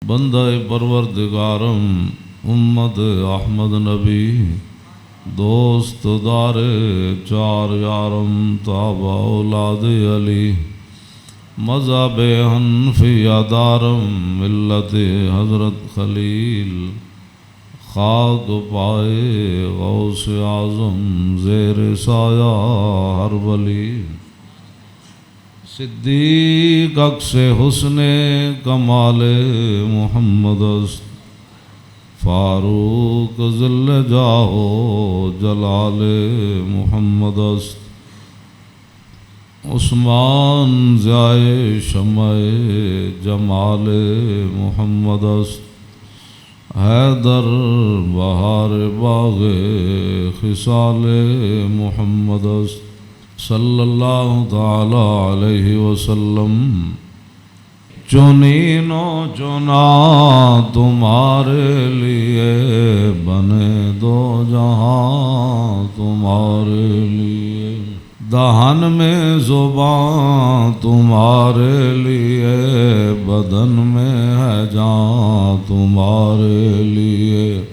بندہ پروردگارم امت احمد نبی دوست دار چار یارم تابع اولاد علی مذہب حنفیہ دارم ملت حضرت خلیل خاک پائے غوث اعظم زیر سایہ ہر ولی صدیق عکس حسن کمال محمد است فاروق ذل جاہ جلال محمد است عثمان ضیائے شمع جمال محمد است حیدر بہار باغ خصال محمد است صلی اللہ تعالی علیہ وسلم چنین و چنا تمہارے لیے بنے دو جہاں تمہارے لیے دہن میں زبان تمہارے لیے بدن میں ہے جان تمہارے لیے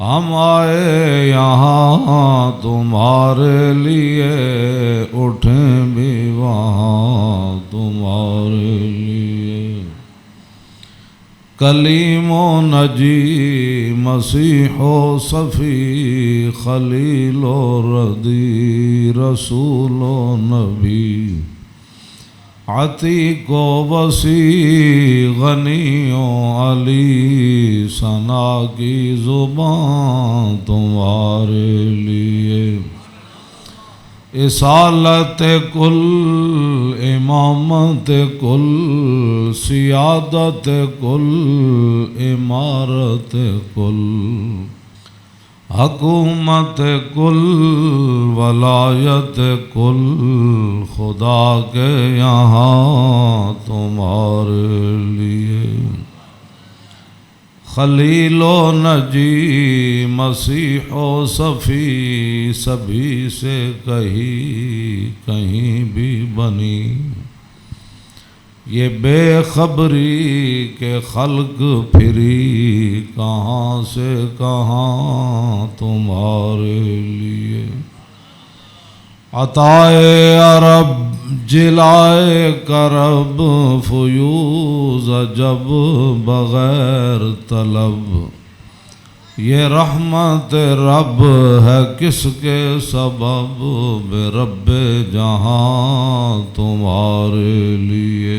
ہم آئے یہاں تمہارے لیے اٹھیں بھی وہاں تمہارے لیے کلیم و نجی مسیح و صفی خلیل و ردی رسول و نبی عتیق و وسیع غنی و علی ثنا کی زبان تمہارے لیے اصالت کل امامت کل سیادت کل امارت کل حکومت کل ولایت کل خدا کے یہاں تمہارے لیے خلیل و نجی مسیح و صفی سبھی سے کہیں بھی بنی یہ بے خبری کہ خلق پھری کہاں سے کہاں تمہارے لیے عطائے عرب جلائے کرب فیوز جب بغیر طلب یہ رحمت رب ہے کس کے سبب بے رب جہاں تمہارے لیے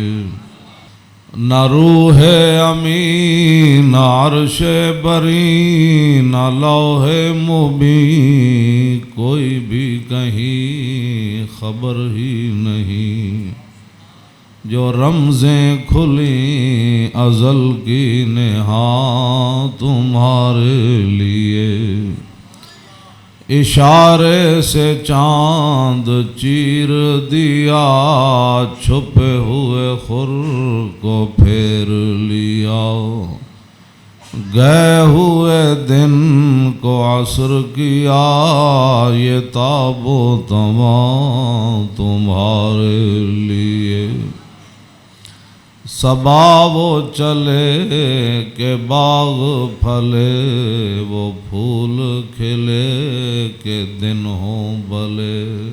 نہ روح امین نہ عرش بری نہ لوح مبین کوئی بھی کہیں خبر ہی نہیں جو رمزیں کھلیں ازل کی نہاں تمہارے لیے اشارے سے چاند چیر دیا چھپے ہوئے خور کو پھیر لیا گئے ہوئے دن کو عصر کیا یہ تاب و تمام تمہارے لیے صبا وہ چلے کہ باغ پھلے وہ پھول کھلے کہ دن ہوں بلے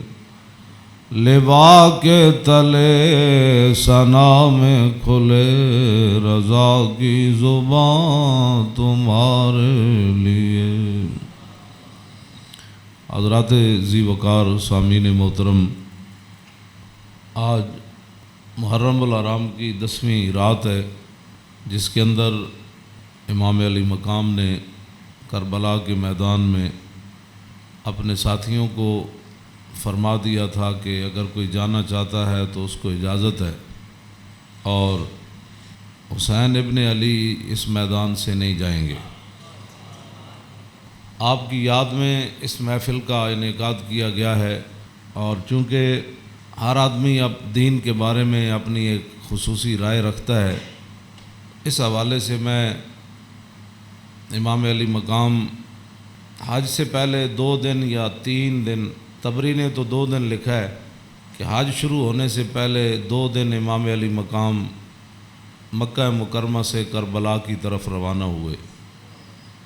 لوا کے تلے ثنا میں کھلے رضا کی زبان تمہارے لیے حضرات ذی وقار سامعین محترم آج محرم الحرام کی 10ویں رات ہے جس کے اندر امام علی مقام نے کربلا کے میدان میں اپنے ساتھیوں کو فرما دیا تھا کہ اگر کوئی جانا چاہتا ہے تو اس کو اجازت ہے اور حسین ابن علی اس میدان سے نہیں جائیں گے۔ آپ کی یاد میں اس محفل کا انعقاد کیا گیا ہے اور چونکہ ہر آدمی اب دین کے بارے میں اپنی ایک خصوصی رائے رکھتا ہے، اس حوالے سے میں امام علی مقام حج سے پہلے 2 دن یا 3 دن، طبری نے تو 2 دن لکھا ہے کہ حج شروع ہونے سے پہلے 2 دن امام علی مقام مکہ مکرمہ سے کربلا کی طرف روانہ ہوئے۔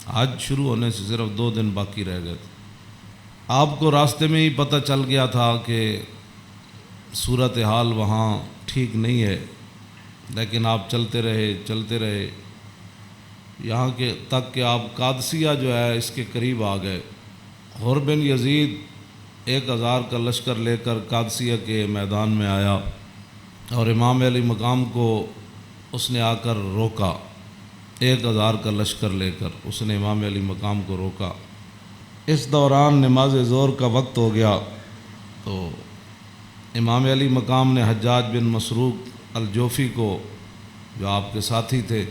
حج شروع ہونے سے صرف 2 دن باقی رہ گئے تھے۔ آپ کو راستے میں ہی پتہ چل گیا تھا کہ صورتحال وہاں ٹھیک نہیں ہے، لیکن آپ چلتے رہے یہاں کے تک کہ آپ قادسیہ جو ہے اس کے قریب آ گئے۔ حر بن یزید 1000 کا لشکر لے کر قادسیہ کے میدان میں آیا اور امام علی مقام کو اس نے آ کر روکا۔ 1000 کا لشکر لے کر اس نے امام علی مقام کو روکا۔ اس دوران نماز ظہر کا وقت ہو گیا تو امام علی مقام نے حجاج بن مسروق الجوفی کو، جو آپ کے ساتھی تھے،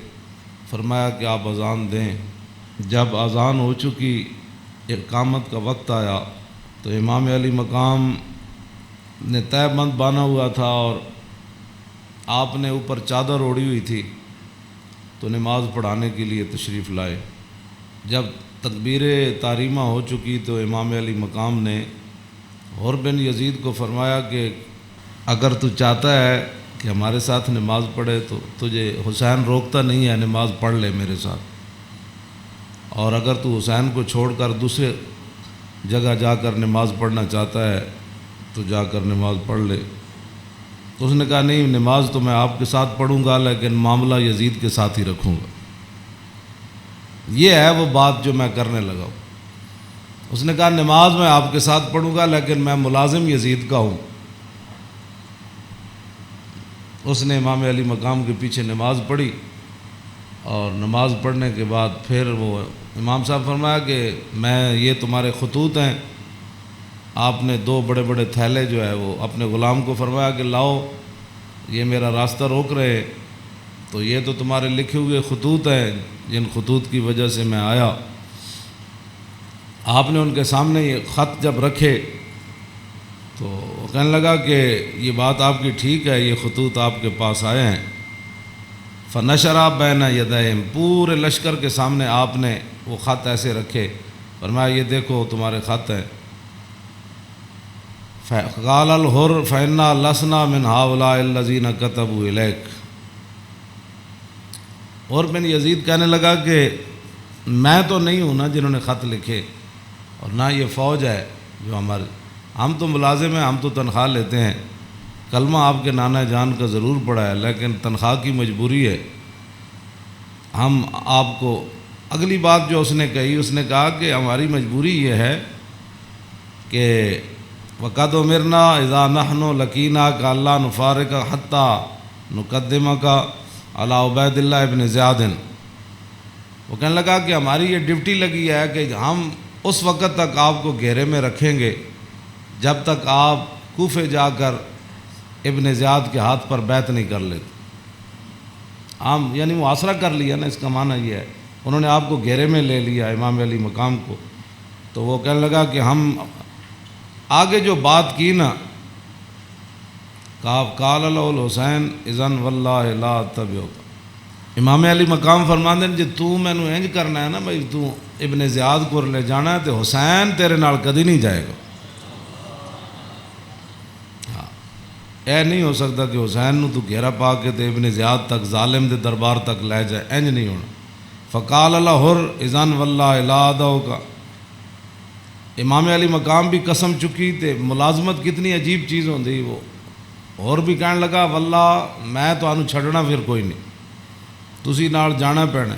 فرمایا کہ آپ اذان دیں۔ جب اذان ہو چکی، اقامت کا وقت آیا تو امام علی مقام نے تہہ بند باندھا ہوا تھا اور آپ نے اوپر چادر اوڑھی ہوئی تھی، تو نماز پڑھانے کے لیے تشریف لائے۔ جب تکبیر تحریمہ ہو چکی تو امام علی مقام نے حر بن یزید کو فرمایا کہ اگر تو چاہتا ہے کہ ہمارے ساتھ نماز پڑھے تو تجھے حسین روکتا نہیں ہے، نماز پڑھ لے میرے ساتھ، اور اگر تو حسین کو چھوڑ کر دوسرے جگہ جا کر نماز پڑھنا چاہتا ہے تو جا کر نماز پڑھ لے۔ تو اس نے کہا نہیں، نماز تو میں آپ کے ساتھ پڑھوں گا لیکن معاملہ یزید کے ساتھ ہی رکھوں گا۔ یہ ہے وہ بات جو میں کرنے لگا ہوں۔ اس نے کہا نماز میں آپ کے ساتھ پڑھوں گا لیکن میں ملازم یزید کا ہوں۔ اس نے امام علی مقام کے پیچھے نماز پڑھی، اور نماز پڑھنے کے بعد پھر وہ امام صاحب فرمایا کہ میں یہ تمہارے خطوط ہیں۔ آپ نے 2 بڑے بڑے تھیلے جو ہے وہ اپنے غلام کو فرمایا کہ لاؤ، یہ میرا راستہ روک رہے، تو یہ تو تمہارے لکھے ہوئے خطوط ہیں جن خطوط کی وجہ سے میں آیا۔ آپ نے ان کے سامنے یہ خط جب رکھے تو وہ کہنے لگا کہ یہ بات آپ کی ٹھیک ہے، یہ خطوط آپ کے پاس آئے ہیں۔ فنشرا بین یدیہم، پورے لشکر کے سامنے آپ نے وہ خط ایسے رکھے، فرمایا یہ دیکھو تمہارے خط ہیں۔ قال الحر فإنا لسنا من هؤلاء الذين كتبوا إليك، اور بن یزید کہنے لگا کہ میں تو نہیں ہوں نا جنہوں نے خط لکھے، اور نہ یہ فوج ہے جو ہمارے، ہم تو ملازم ہیں، ہم تو تنخواہ لیتے ہیں، کلمہ آپ کے نانا جان کا ضرور پڑا ہے لیکن تنخواہ کی مجبوری ہے۔ ہم آپ کو، اگلی بات جو اس نے کہی، اس نے کہا کہ ہماری مجبوری یہ ہے کہ وَقَدْ أُمِرْنَا إِذَا نَحْنُ لَقِينَاكَ أَلَّا نُفَارِقَ حَتَّى نُقَدِّمَكَ عَلَىٰ عُبَيْدِ اللَّهِ بْنِ زِيَادٍ۔ وہ کہنے لگا کہ ہماری یہ ڈیوٹی لگی ہے کہ ہم اس وقت تک آپ کو گھیرے میں رکھیں گے جب تک آپ کوفے جا کر ابن زیاد کے ہاتھ پر بیعت نہیں کر لیتے۔ ہم یعنی محاصرہ کر لیا نا، اس کا معنی یہ ہے انہوں نے آپ کو گھیرے میں لے لیا امام علی مقام کو۔ تو وہ کہنے لگا کہ ہم آگے جو بات کی نا، قال له الحسین اذن واللہ لا اتبعک، امام علی مقام فرماندے ہیں جی تو مینوں انج کرنا ہے نا بھائی، تو ابن زیاد کو لے جانا ہے تو حسین تیرے نال کدی نہیں جائے گا۔ اے نہیں ہو سکتا کہ حسین نو تو گھیرا پا کے تے ابن زیاد تک ظالم دے دربار تک لے جائے، انج نہیں ہونا۔ فقال الحر اذن واللہ لا ادعوک، امام علی مقام بھی قسم چکی تے ملازمت کتنی عجیب چیز ہوندی، وہ اور بھی کہنے لگا واللہ میں تانوں چھڈنا پھر کوئی نہیں، تسی نال جانا پینا۔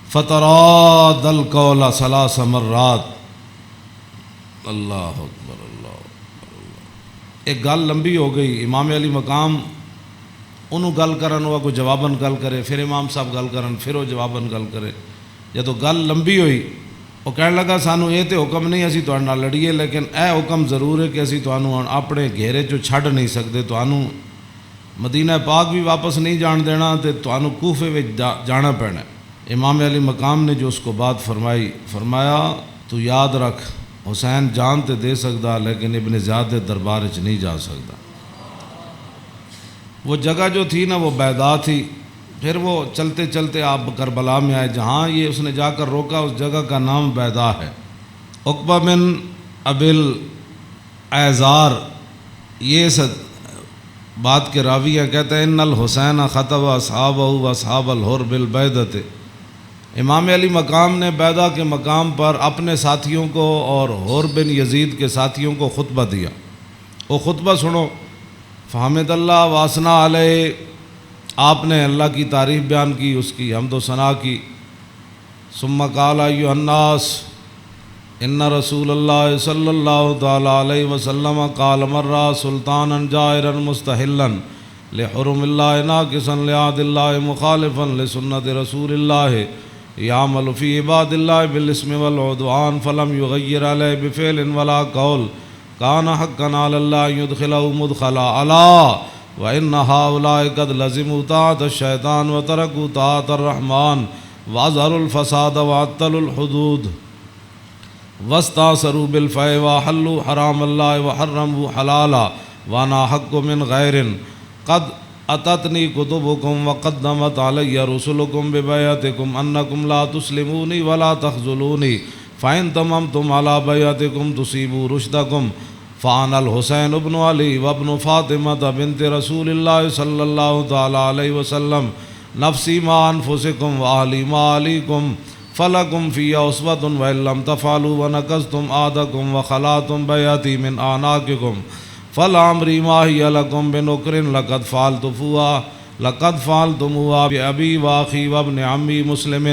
فتراد القول 3 مرات، اللہ اکبر اللہ اکبر۔ ایک گل لمبی ہو گئی، امام علی مقام انہوں گل کرن، وہ کوئی جواباً گل کرے، پھر امام صاحب گل کرن، پھر وہ جواباً گل کرے۔ جدو گل لمبی ہوئی وہ کہنے لگا سانو یہ تو حکم نہیں اسی تہاڈے نال لڑیے، لیکن اے حکم ضرور ہے کہ اسی تانوں اپنے گھیرے چوں چھڈ نہیں سکتے، تانوں مدینہ پاک بھی واپس نہیں جان دینا تے تانوں کوفے وچ جانا پینا۔ امام علی مقام نے جو اس کو بات فرمائی، فرمایا تو یاد رکھ حسین جان تے دے سکدا لیکن ابن زیاد دے دربار وچ نہیں جا سکدا۔ وہ جگہ جو تھی نا وہ بیضا تھی۔ پھر وہ چلتے چلتے آپ کربلا میں آئے، جہاں یہ اس نے جا کر روکا اس جگہ کا نام بیضا ہے۔ عقبہ بن ابی الایزار یہ بات کے راوی ہیں، کہتے ہیں ان الحسین خطب اصحابہ و اصحاب الحر بالبیدۃ، امام علی مقام نے بیدہ کے مقام پر اپنے ساتھیوں کو اور حر بن یزید کے ساتھیوں کو خطبہ دیا۔ وہ خطبہ سنو۔ فحمد اللہ واسنا علیہ، آپ نے اللہ کی تعریف بیان کی، اس کی حمد و ثنا کی۔ ثم قال ایھا الناس ان رسول اللہ صلی اللہ تعالی علیہ وسلم قال مرہ سلطانا جائرا مستحلا لحرم اللہ ناقصا لعہد اللہ مخالفا لسنت رسول اللہ یعمل فی عباد اللہ بالاسم والعدوان فلم یغیر علیہ بفعل ولا قول کان حقا علی اللہ یدخلہ مدخلا علا وان ہؤلاء قد لزموا طاعۃ الشیطان وترکوا طاعۃ الرحمن واظہروا الفساد وعطلوا الحدود واستاثروا بالفیء وحلوا حرام اللہ وحرموا حلالا وانا حق من غیر قد اتتنی کتبکم وقدمت علی رسلکم ببیعتکم انکم لا تسلمونی ولا تخذلونی فإن تممتم علی بیعتکم تصیبوا رشدکم فانا الحسین ابن علی وابن فاطمہ بنت رسول اللہ صلی اللہ تعالی علیہ وسلم نفسی ما انفسکم واہلی ما علیکم فلکم فی اسوۃ وإن لم تفعلوا ونقضتم عہدکم وخلعتم بیعتی من اعناقکم فلعمری ما ہی لکم بنکر لقد فعلتموها بأبی واخی وابن عمی مسلم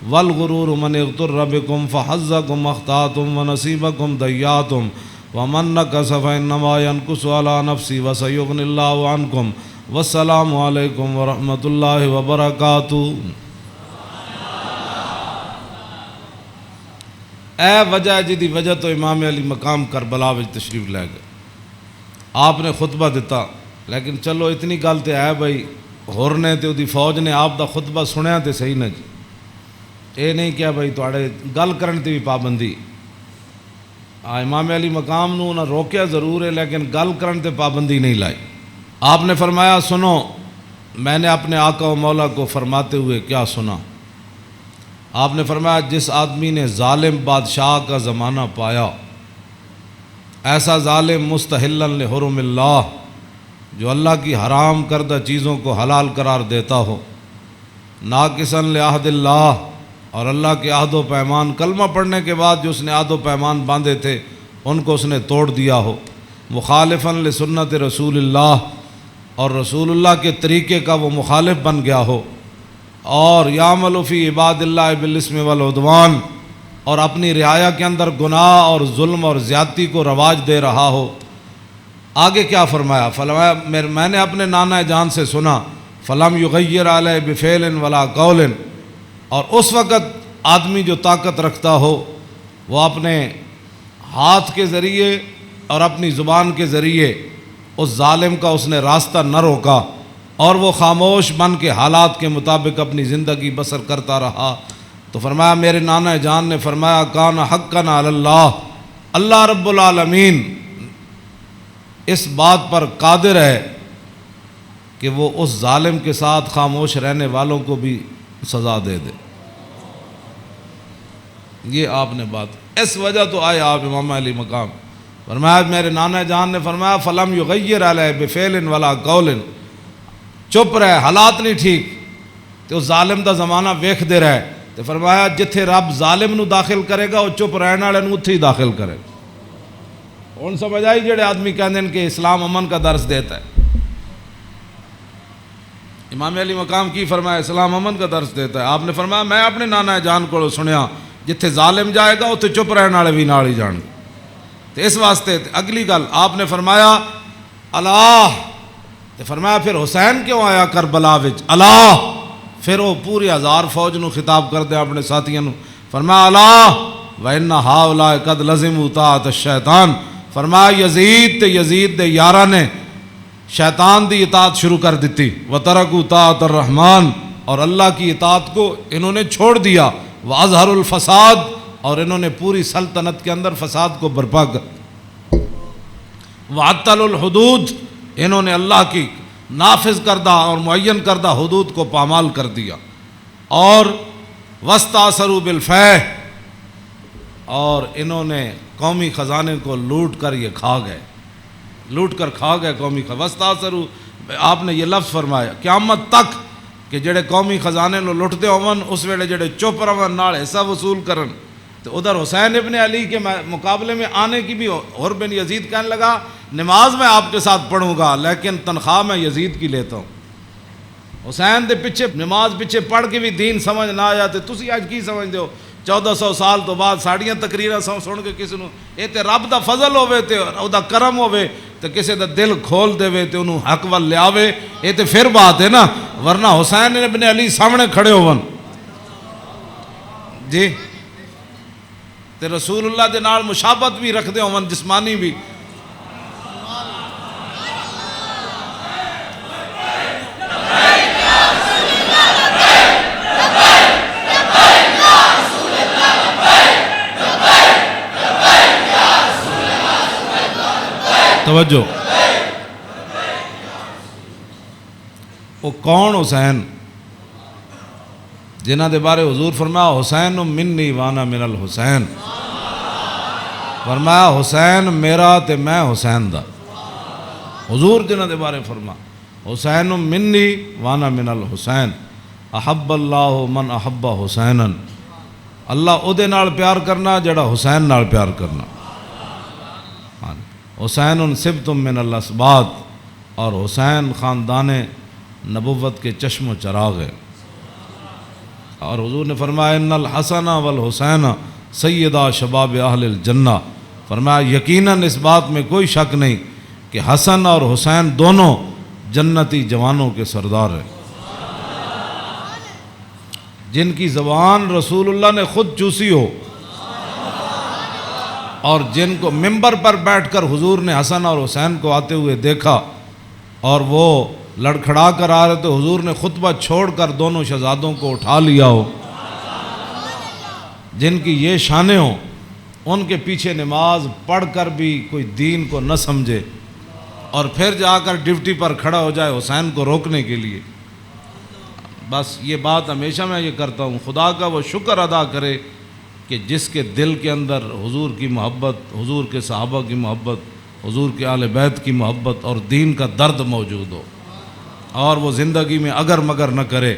والغرور من اغتر بکم فحظکم اخطأتم ونصیبکم ضیعتم ومن نکث فإنما ينکث علی نفسی وسیغنی اللہ عنکم والسلام علیکم ورحمۃ اللہ وبرکاتہ۔ اے وجہ جدی وجہ تو امام علی مقام کربلا وچ تشریف لے گئے، آپ نے خطبہ دیتا، لیکن چلو اتنی گل تے ہے بھائی ہور نے تے دی فوج نے آپ دا خطبہ سنیا تے صحیح نہ جی، اے نہیں کیا بھائی تواڈے گل کرن تے بھی پابندی۔ امام علی مقام نو نہ روکیا ضرور ہے لیکن گل کرن تے پابندی نہیں لائی۔ آپ نے فرمایا سنو، میں نے اپنے آقا و مولا کو فرماتے ہوئے کیا سنا؟ آپ نے فرمایا جس آدمی نے ظالم بادشاہ کا زمانہ پایا، ایسا ظالم مستحلا لحرم اللہ، جو اللہ کی حرام کردہ چیزوں کو حلال قرار دیتا ہو، ناقصا لعہد اللہ، اور اللہ کے عہد و پیمان، کلمہ پڑھنے کے بعد جو اس نے عہد و پیمان باندھے تھے ان کو اس نے توڑ دیا ہو، مخالفا لسنت رسول اللہ، اور رسول اللہ کے طریقے کا وہ مخالف بن گیا ہو، اور یعمل فی عباد اللہ بالاسم والعدوان، اور اپنی رعایا کے اندر گناہ اور ظلم اور زیادتی کو رواج دے رہا ہو۔ آگے کیا فرمایا؟ فرمایا میں نے اپنے نانا جان سے سنا، فلم یغیر علیہ بفعل ولا قول، اور اس وقت آدمی جو طاقت رکھتا ہو وہ اپنے ہاتھ کے ذریعے اور اپنی زبان کے ذریعے اس ظالم کا اس نے راستہ نہ روکا، اور وہ خاموش بن کے حالات کے مطابق اپنی زندگی بسر کرتا رہا۔ تو فرمایا میرے نانا جان نے فرمایا کان حقا علی اللہ، اللہ رب العالمین اس بات پر قادر ہے کہ وہ اس ظالم کے ساتھ خاموش رہنے والوں کو بھی سزا دے دے۔ یہ آپ نے بات، اس وجہ تو آئے آپ امام علی مقام۔ فرمایا میرے نانا جان نے فرمایا فلم یغیر علیہ بفعل ولا قول، چپ رہے، حالات نہیں ٹھیک تو ظالم دا زمانہ ویکھ دے رہے، تو فرمایا جتھے رب ظالم نو داخل کرے گا وہ چپ رہنے والے نو اتھے ہی داخل کرے گا۔ ہن سمجھ آئی جڑے آدمی کہندے ہیں کہ اسلام امن کا درس دیتا ہے، امام علی مقام کی فرمایا اسلام امن کا درس دیتا ہے۔ آپ نے فرمایا میں اپنے نانا جان کو سنیا جتھے ظالم جائے گا اتھے چپ رہنے والے بھی نال ہی جان گے۔ تو اس واسطے اگلی گل آپ نے فرمایا اللہ، تو فرمایا پھر حسین کیوں آیا کربلا وچ؟ اللہ، پھر وہ پوری ہزار فوج نو خطاب کر دیا اپنے ساتھیوں نو، فرمایا اللہ وَإِنَّ هَؤُلَاءِ قَدْ لَزِمُوا طَاعَةَ الشَّيْطَانِ، فرمایا یزید تے یزید دے یاراں نے شیطان دی اطاعت شروع کر دیتی، وَتَرَكُوا طَاعَةَ الرَّحْمَانِ، اور اللہ کی اطاعت کو انہوں نے چھوڑ دیا، وَأَظْهَرُوا الْفَسَادِ، اور انہوں نے پوری سلطنت کے اندر فساد کو برپا کر، وَعَطَّلُوا الْحُدُودِ، انہوں نے اللہ کی نافذ کردہ اور معین کردہ حدود کو پامال کر دیا، اور وَاسْتَأْثَرُوا بِالْفَیْءِ، اور انہوں نے قومی خزانے کو لوٹ کر یہ کھا گئے، لوٹ کر کھا گئے قومی خزانے۔ وَاسْتَأْثَرُوا آپ نے یہ لفظ فرمایا قیامت تک کہ جڑے قومی خزانے نو لٹتے ہون اس ویلے جڑے چپ رہن نال حصہ وصول کرن، تو ادھر حسین ابن علی کے مقابلے میں آنے کی بھی حر بن یزید کہنے لگا نماز میں آپ کے ساتھ پڑھوں گا لیکن تنخواہ میں یزید کی لیتا ہوں۔ حسین دے پیچھے نماز پیچھے پڑھ کے بھی دین سمجھ نہ آیا تے تسی اج کی سمجھدے ہو 1400 سال تو بعد ساڑیاں تقریراں سن کے کسی نو اے تے رب دا فضل ہوے تے او دا کرم ہوے تے کسی دا دل کھول دے تے انہوں حق ول لیاوے، اے تے پھر بات ہے نا، ورنہ حسین ابن علی سامنے کھڑے ہون جی تے رسول اللہ دے نال مشابہت بھی رکھدے ہون جسمانی بھی۔ توجہ، وہ کون حسین جنہ دے بارے حضور فرمایا حسین منی وانا من الحسین، فرمایا حسین میرا تے میں حسین دا، حضور جنہ دے بارے فرما حسین منی وانا من الحسین، احب اللہ من احب حسینا، اللہ او دے نال پیار کرنا جڑا حسین نال پیار کرنا۔ حسین سبت من الاسباط، اور حسین خاندان نبوت کے چشم و چراغ ہے۔ اور حضور نے فرمایا ان الحسن والحسین سیدہ شباب اہل الجنہ، فرمایا یقیناً اس بات میں کوئی شک نہیں کہ حسن اور حسین دونوں جنتی جوانوں کے سردار ہیں، جن کی زبان رسول اللہ نے خود چوسی ہو، اور جن کو ممبر پر بیٹھ کر حضور نے حسن اور حسین کو آتے ہوئے دیکھا اور وہ لڑکھڑا کر آ رہے تو حضور نے خطبہ چھوڑ کر دونوں شہزادوں کو اٹھا لیا ہو، جن کی یہ شانیں ہوں، ان کے پیچھے نماز پڑھ کر بھی کوئی دین کو نہ سمجھے اور پھر جا کر ڈیوٹی پر کھڑا ہو جائے حسین کو روکنے کے لیے۔ بس یہ بات ہمیشہ میں یہ کرتا ہوں، خدا کا وہ شکر ادا کرے کہ جس کے دل کے اندر حضور کی محبت، حضور کے صحابہ کی محبت، حضور کے اہل بیت کی محبت اور دین کا درد موجود ہو، اور وہ زندگی میں اگر مگر نہ کرے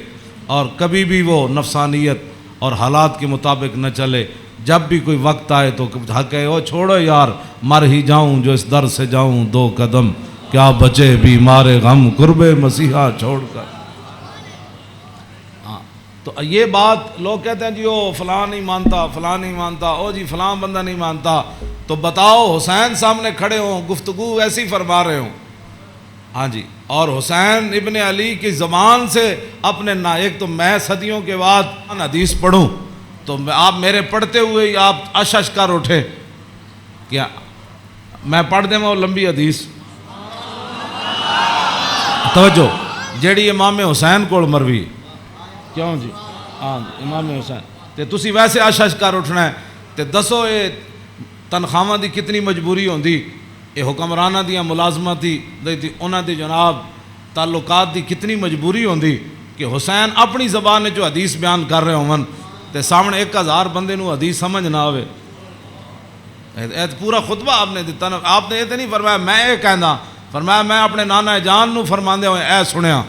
اور کبھی بھی وہ نفسانیت اور حالات کے مطابق نہ چلے، جب بھی کوئی وقت آئے تو حق ہے او چھوڑو یار مر ہی جاؤں جو اس در سے جاؤں 2 قدم، کیا بچے بیمار غم قرب مسیحا چھوڑ کر۔ تو یہ بات لوگ کہتے ہیں جی او فلاں نہیں مانتا، فلاں نہیں مانتا، او جی فلاں بندہ نہیں مانتا، تو بتاؤ حسین سامنے کھڑے ہوں گفتگو ایسی فرما رہے ہوں، ہاں جی، اور حسین ابن علی کی زبان سے اپنے ایک تو میں صدیوں کے بعد حدیث پڑھوں تو آپ میرے پڑھتے ہوئے آپ اشش کر اٹھے، کیا میں پڑھ دیں وہ لمبی حدیث؟ توجہ، جیڑی امام حسین کو مروی کیوں جی، ہاں امام حسین تے تسی ویسے اشش کر اٹھنا ہے تے دسو اے تنخواہاں دی کتنی مجبوری ہوندی، اے حکمرانہ دیاں ملازمت دی انہاں دی جناب تعلقات دی کتنی مجبوری ہوندی کہ حسین اپنی زبان نے جو حدیث بیان کر رہے ہوں تے سامنے 1000 بندے نو حدیث سمجھ نہ آوے۔ پورا خطبہ آپ نے دیتا نا، آپ نے یہ تو نہیں فرمایا میں اے کہنا، فرمایا میں اپنے نانا جان نو فرماندے ہوئے اے سنیا،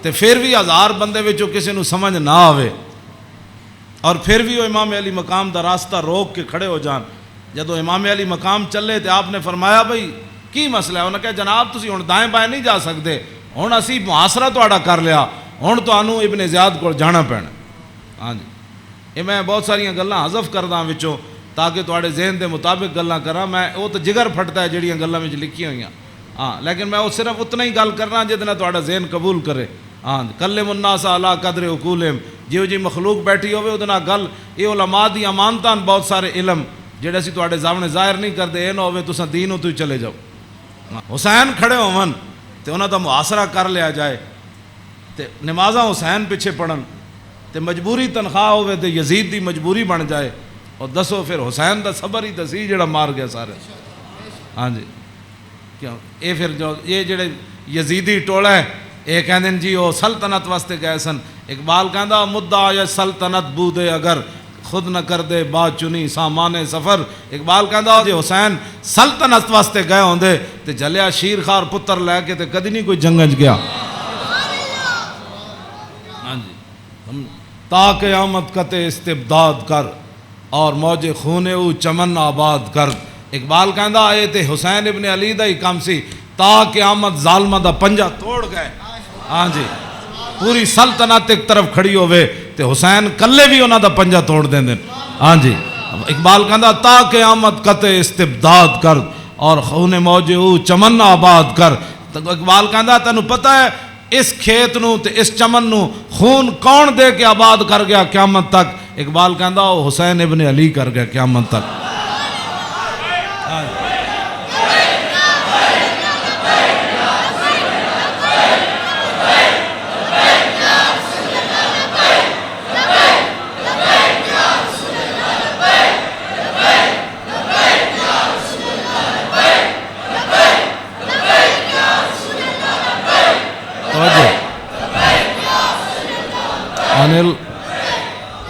تے پھر بھی 1000 بندے وچوں کسی نو سمجھ نہ آوے اور پھر بھی وہ امام علی مقام دا راستہ روک کے کھڑے ہو جان۔ جدو امام علی مقام چلے تے آپ نے فرمایا بھئی کی مسئلہ ہے؟ انہوں نے کہا جناب تسی ہن دائیں بائیں نہیں جا سکتے، ہن اسی محاصرہ تہاڈا کر لیا، ہن تانوں ابن زیاد کول جانا پینا۔ ہاں جی، یہ میں بہت ساریاں گلاں حذف کردا وچوں تاکہ تہاڈے ذہن دے مطابق گلاں کراں، میں وہ تو جگر پھٹتا ہے جڑیاں گلاں وچ لکھی ہوئیاں، ہاں لیکن میں وہ صرف اتنا ہی گل کرنا جہدے نال تہاڈا ذہن قبول کرے۔ ہاں کلم الناس علی قدر عقولہم، جیو جی مخلوق بیٹھی ہوئے وہ نال گل، یہ علماء دی امانتاں بہت سارے علم جڑے اسی تہاڈے سامنے ظاہر نہیں کرتے، اے نہ ہوے تساں دین تو ہی چلے جاؤ۔ حسین کھڑے ہون تے انہاں دا محاصرہ کر لیا جائے تے نمازاں حسین پیچھے پڑھن تے مجبوری تنخواہ ہوے تے یزید دی مجبوری بن جائے، اور دسو پھر حسین دا صبر ہی دسی جڑا مار گیا سارے۔ ہاں جی، کیوں اے پھر جو یہ جڑے یزیدی ٹولا ہے یہ کہندے جی وہ سلطنت واسطے گئے سن، اقبال کہندا مدعا یا سلطنت بودے اگر خود نہ کر دے بات چنی سامان سفر. اقبال کہندا جے حسین سلطنت واسطے گئے ہوندے تے جلیا شیر خار پتر لے کے تے کدی نہیں کوئی جنگ وچ گیا. ہاں جی تا قیامت قطع استبداد کر اور موج خون او چمن آباد کر. اقبال کہندا اے تے حسین ابن علی دا ہی کام سی تا قیامت ظالمہ دا پنجا توڑ گئے. ہاں جی پوری سلطنت ایک طرف کھڑی ہوئے تے حسین کلے بھی انہاں دا پنجا توڑ دیں دیں. ہاں جی اقبال کہندا تا قیامت قطع استبداد کر اور خون موج او چمن آباد کر. اقبال کہندا تینوں پتہ ہے اس کھیت نو تے اس چمن نو خون کون دے کے آباد کر گیا قیامت تک؟ اقبال کہندا وہ حسین ابن علی کر گیا قیامت تک.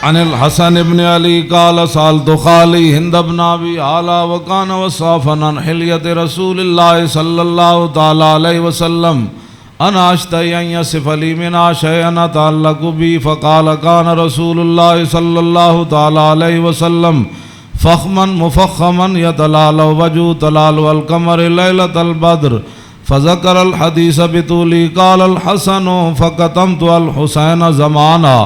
عن الحسن ابن علی قال سالت خالی ہند بن ابی اعلیٰ وکان وصافا عن حلیت رسول اللہ صلی اللہ تعالی علیہ وسلم انا اشتہی ان یصف لی منہا شیئا اتعلق بی فقال کان رسول اللہ صلی اللہ تعالی علیہ وسلم فخما مفخما یتلال وجو تلال القمر لیلۃ البدر فذکر الحدیث بطولی قال الحسن فقتمت الحسین زمانا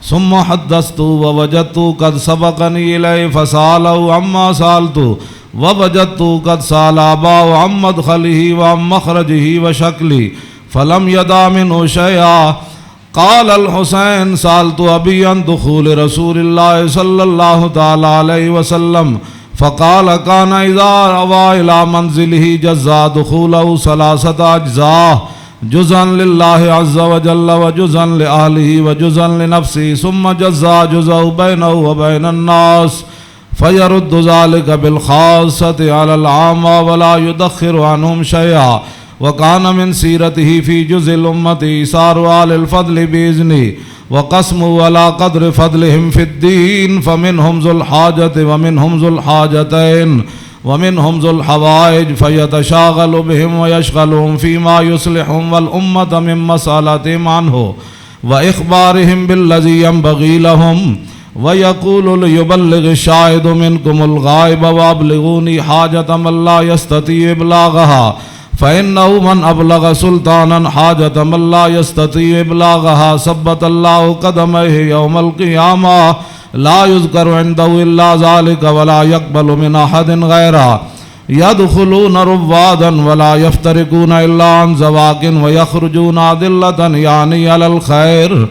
ثم حدثت ووجدت قد سبقني إليه فسأله عما سألت ووجدت قد سأل أباه عن مدخله وعن مخرجه وشكله فلم يدع منه شيئا. قال الحسين سألت أبي عن دخول رسول الله صلى الله تعالى عليه وسلم فقال كان إذا روى إلى منزله جزا دخوله ثلاثة أجزاء جزءا لله عز وجل وجزءا لأهله وجزءا لنفسه ثم جزا جزء بينه وبين الناس فيرد ذلك بالخاصة على العامة ولا يدخر عنهم شيئا. وكان من سيرته في جزء الأمة إيثار آل الفضل بإذنه وقسمه على قدر فضلهم في الدين فمنهم ذو الحاجة ومنهم ذو الحاجتين ومنهم ذو الحوائج فيتشاغل بهم ويشغلهم فيما يصلحهم والأمة من مسألتهم عنه وإخبارهم بالذي ينبغي لهم ويقول ليبلغ الشاهد منكم الغائب وأبلغوني حاجة من لا يستطيع إبلاغها فإنه من أبلغ سلطانا حاجة من لا يستطيع إبلاغها ثبت الله قدميه يوم القيامة لا يذكر عنده إلا ذلك ولا يقبل من أحد غيره يدخلون روادا ولا يفترقون إلا عن زواق ويخرجون أدلة يعني على الخير.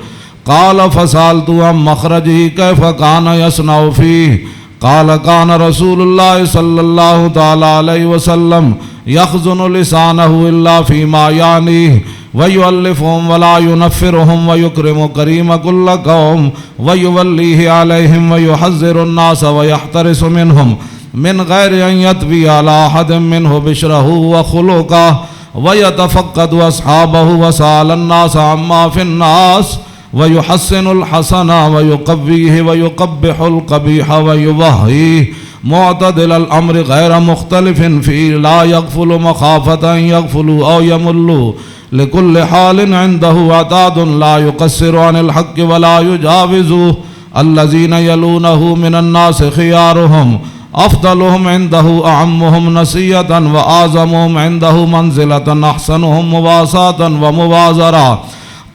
قال فسألت عن مخرجه كيف كان يصنع فيه قال كان رسول الله صلى الله تعالى عليه وسلم يخزن لسانه إلا فيما يعنيه ويؤلفهم ولا ينفرهم ويكرم كريم كل قوم ويوليه عليهم ويحذر الناس ويحترس منهم من غير أن يتبي على أحد منه بشره وخلقه ويتفقد أصحابه وسأل الناس عما في الناس ويحسن الحسن ويقويه ويقبح القبيح ويوهيه معتدل الأمر غير مختلف فيه لا يغفل مخافة أن يغفلوا أو يملوا لكل حال عنده عتاد لا يقصر عن الحق ولا يجاوزه الذين يلونه من الناس خيارهم أفضلهم عنده أعمهم نسية وأعظمهم عنده منزلة أحسنهم مواساة ومبازرة.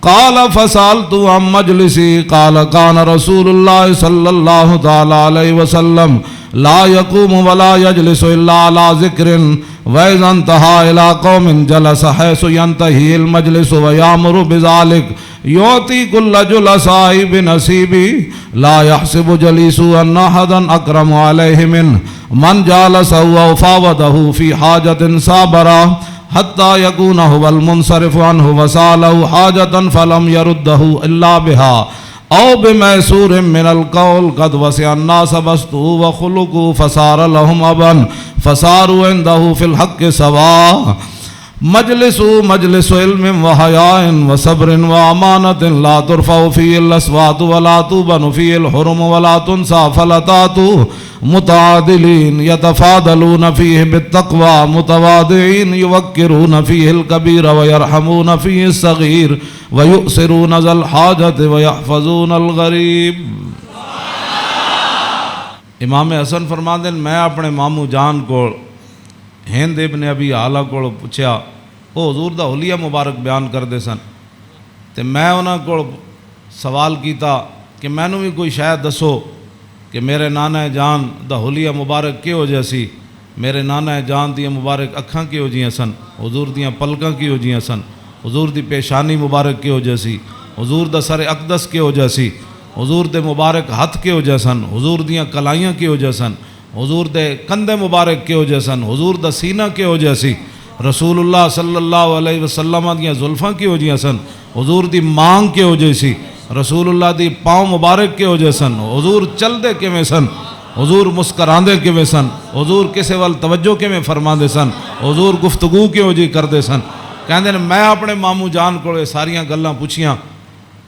قال فسألت عن مجلسي قال كان رسول الله صلى الله تعالى عليه وسلم لا يقوم ولا يجلس إلا على ذكر وإذا انتهى إلى قوم جلس حيث ينتهي المجلس ويأمر بذلك يعطي كل جلساء بنصيبه لا يحسب جليسه أن أحدا أكرم عليه منه من جالسه وفاوضه في حاجة صابرة حتى يكون هو المنصرف عنه وسأله حاجة فلم يرده إلا بها أو بميسور من القول قد وسع الناس بسطه وخلقه فصار لهم أبا فصاروا عنده في الحق سواء. مجلس علم و حیاء و صبر و امانت لا ترفع فیہ الاصوات ولا تبن فیہ الحرم ولا تنسى فلتات متعادلین یتفاضلون فیہ بالتقوی متواضعین یوقرون فیہ الکبیر ویرحمون فیہ الصغیر ویؤثرون ذا الحاجۃ ویحفظون الغریب۔ امام حسن فرماندے میں اپنے ماموں جان کو ہند ابن ابی حالہ کو پوچھا، وہ حضور دا حلیہ مبارک بیان کردے سن، تے میں انہاں کو سوال کیتا کہ مینوں بھی کوئی شاید دسو کہ میرے نانا جان دا حلیہ مبارک کہو جہا سی، میرے نانا جان دیاں مبارک اکھاں کہو جیاں سن، حضور دیاں پلکاں کہو جیاں سن، حضور دی پیشانی مبارک کہو جہا سی، حضور دا سر اقدس کہو جہا سی، حضور دے مبارک ہتھ کہو جہا سن، حضور دیاں کلائیاں کہو جہا سن، حضور دے کندھے مبارک کہو جہا سن، حضور دا سینہ کہو جہا سی، رسول اللہ صلی اللہ علیہ وسلم دیاں زلفاں کہو جہاں سن، حضور دی مانگ کہو جہی سی، رسول اللہ دی پاؤں مبارک کہو جہے سن، حضور چل دے کیویں سن، حضور مسکراندے کیویں سن، حضور کسے وال توجہ کیویں فرماندے سن، حضور گفتگو کیوں جی کردے سن۔ کہندے میں اپنے ماموں جان کو ساریاں گلاں پوچھیاں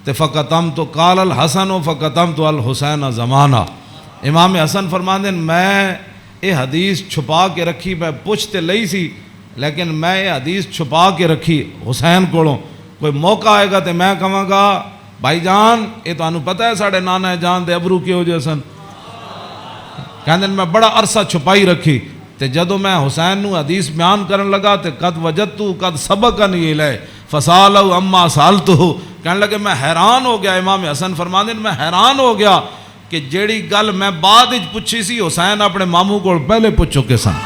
تے فقطمت قال الحسن فقطمت الحسین زمانہ۔ امام حسن فرماندے میں یہ حدیث چھپا کے رکھی، میں پوچھ تے لئی سی لیکن میں یہ حدیث چھپا کے رکھی حسین کولوں، کوئی موقع آئے گا تے میں کہاں گا بھائی جان یہ تانوں پتہ ہے ساڑھے نانا جان دے ابرو کیوں جے سن، کہندے میں بڑا عرصہ چھپائی رکھی، تے جدوں میں حسین نو حدیث بیان کرن لگا تے قد وجدتو قد سبقنی الیہ فسالو اما سالتو، کہنے لگے میں حیران ہو گیا۔ امام حسن فرماندے میں حیران ہو گیا کہ جیڑی گل میں بعد وچ پوچھی سی حسین اپنے ماموں کو پہلے پوچھ چکے سن۔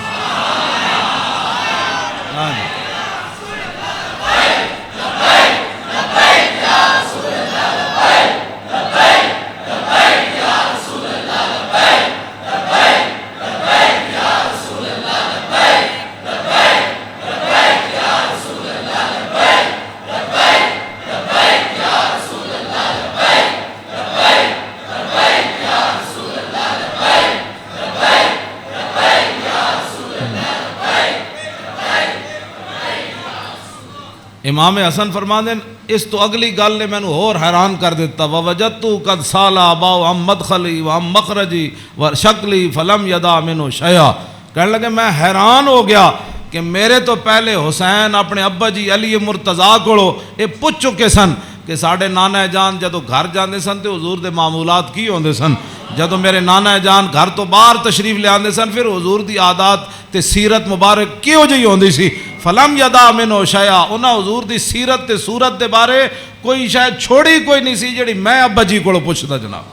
امام حسن فرماندے اس تو اگلی گل نے مینوں اور حیران کر دیتا، ووجدتو قد سالا اباؤ عن مدخلی وعن مخرجی وشکلی فلم یدا منو شیئا، کہنے لگے میں حیران ہو گیا کہ میرے تو پہلے حسین اپنے ابا جی علی مرتضیٰ کو یہ پوچھ چکے سن کہ ساڑھے نانا جان جدو گھر جاندے سن تے حضور دے معمولات کی ہوندے سن، جدو میرے نانا جان گھر تو باہر تشریف لے آندے سن پھر حضور دی عادات تے سیرت مبارک کیوں جی ہوندی سی، فلم یدا منو شیئا، انہاں حضور دی سیرت تے صورت دے بارے کوئی شاید چھوڑی کوئی نہیں سی جڑی میں ابا جی کو پوچھدا جناب۔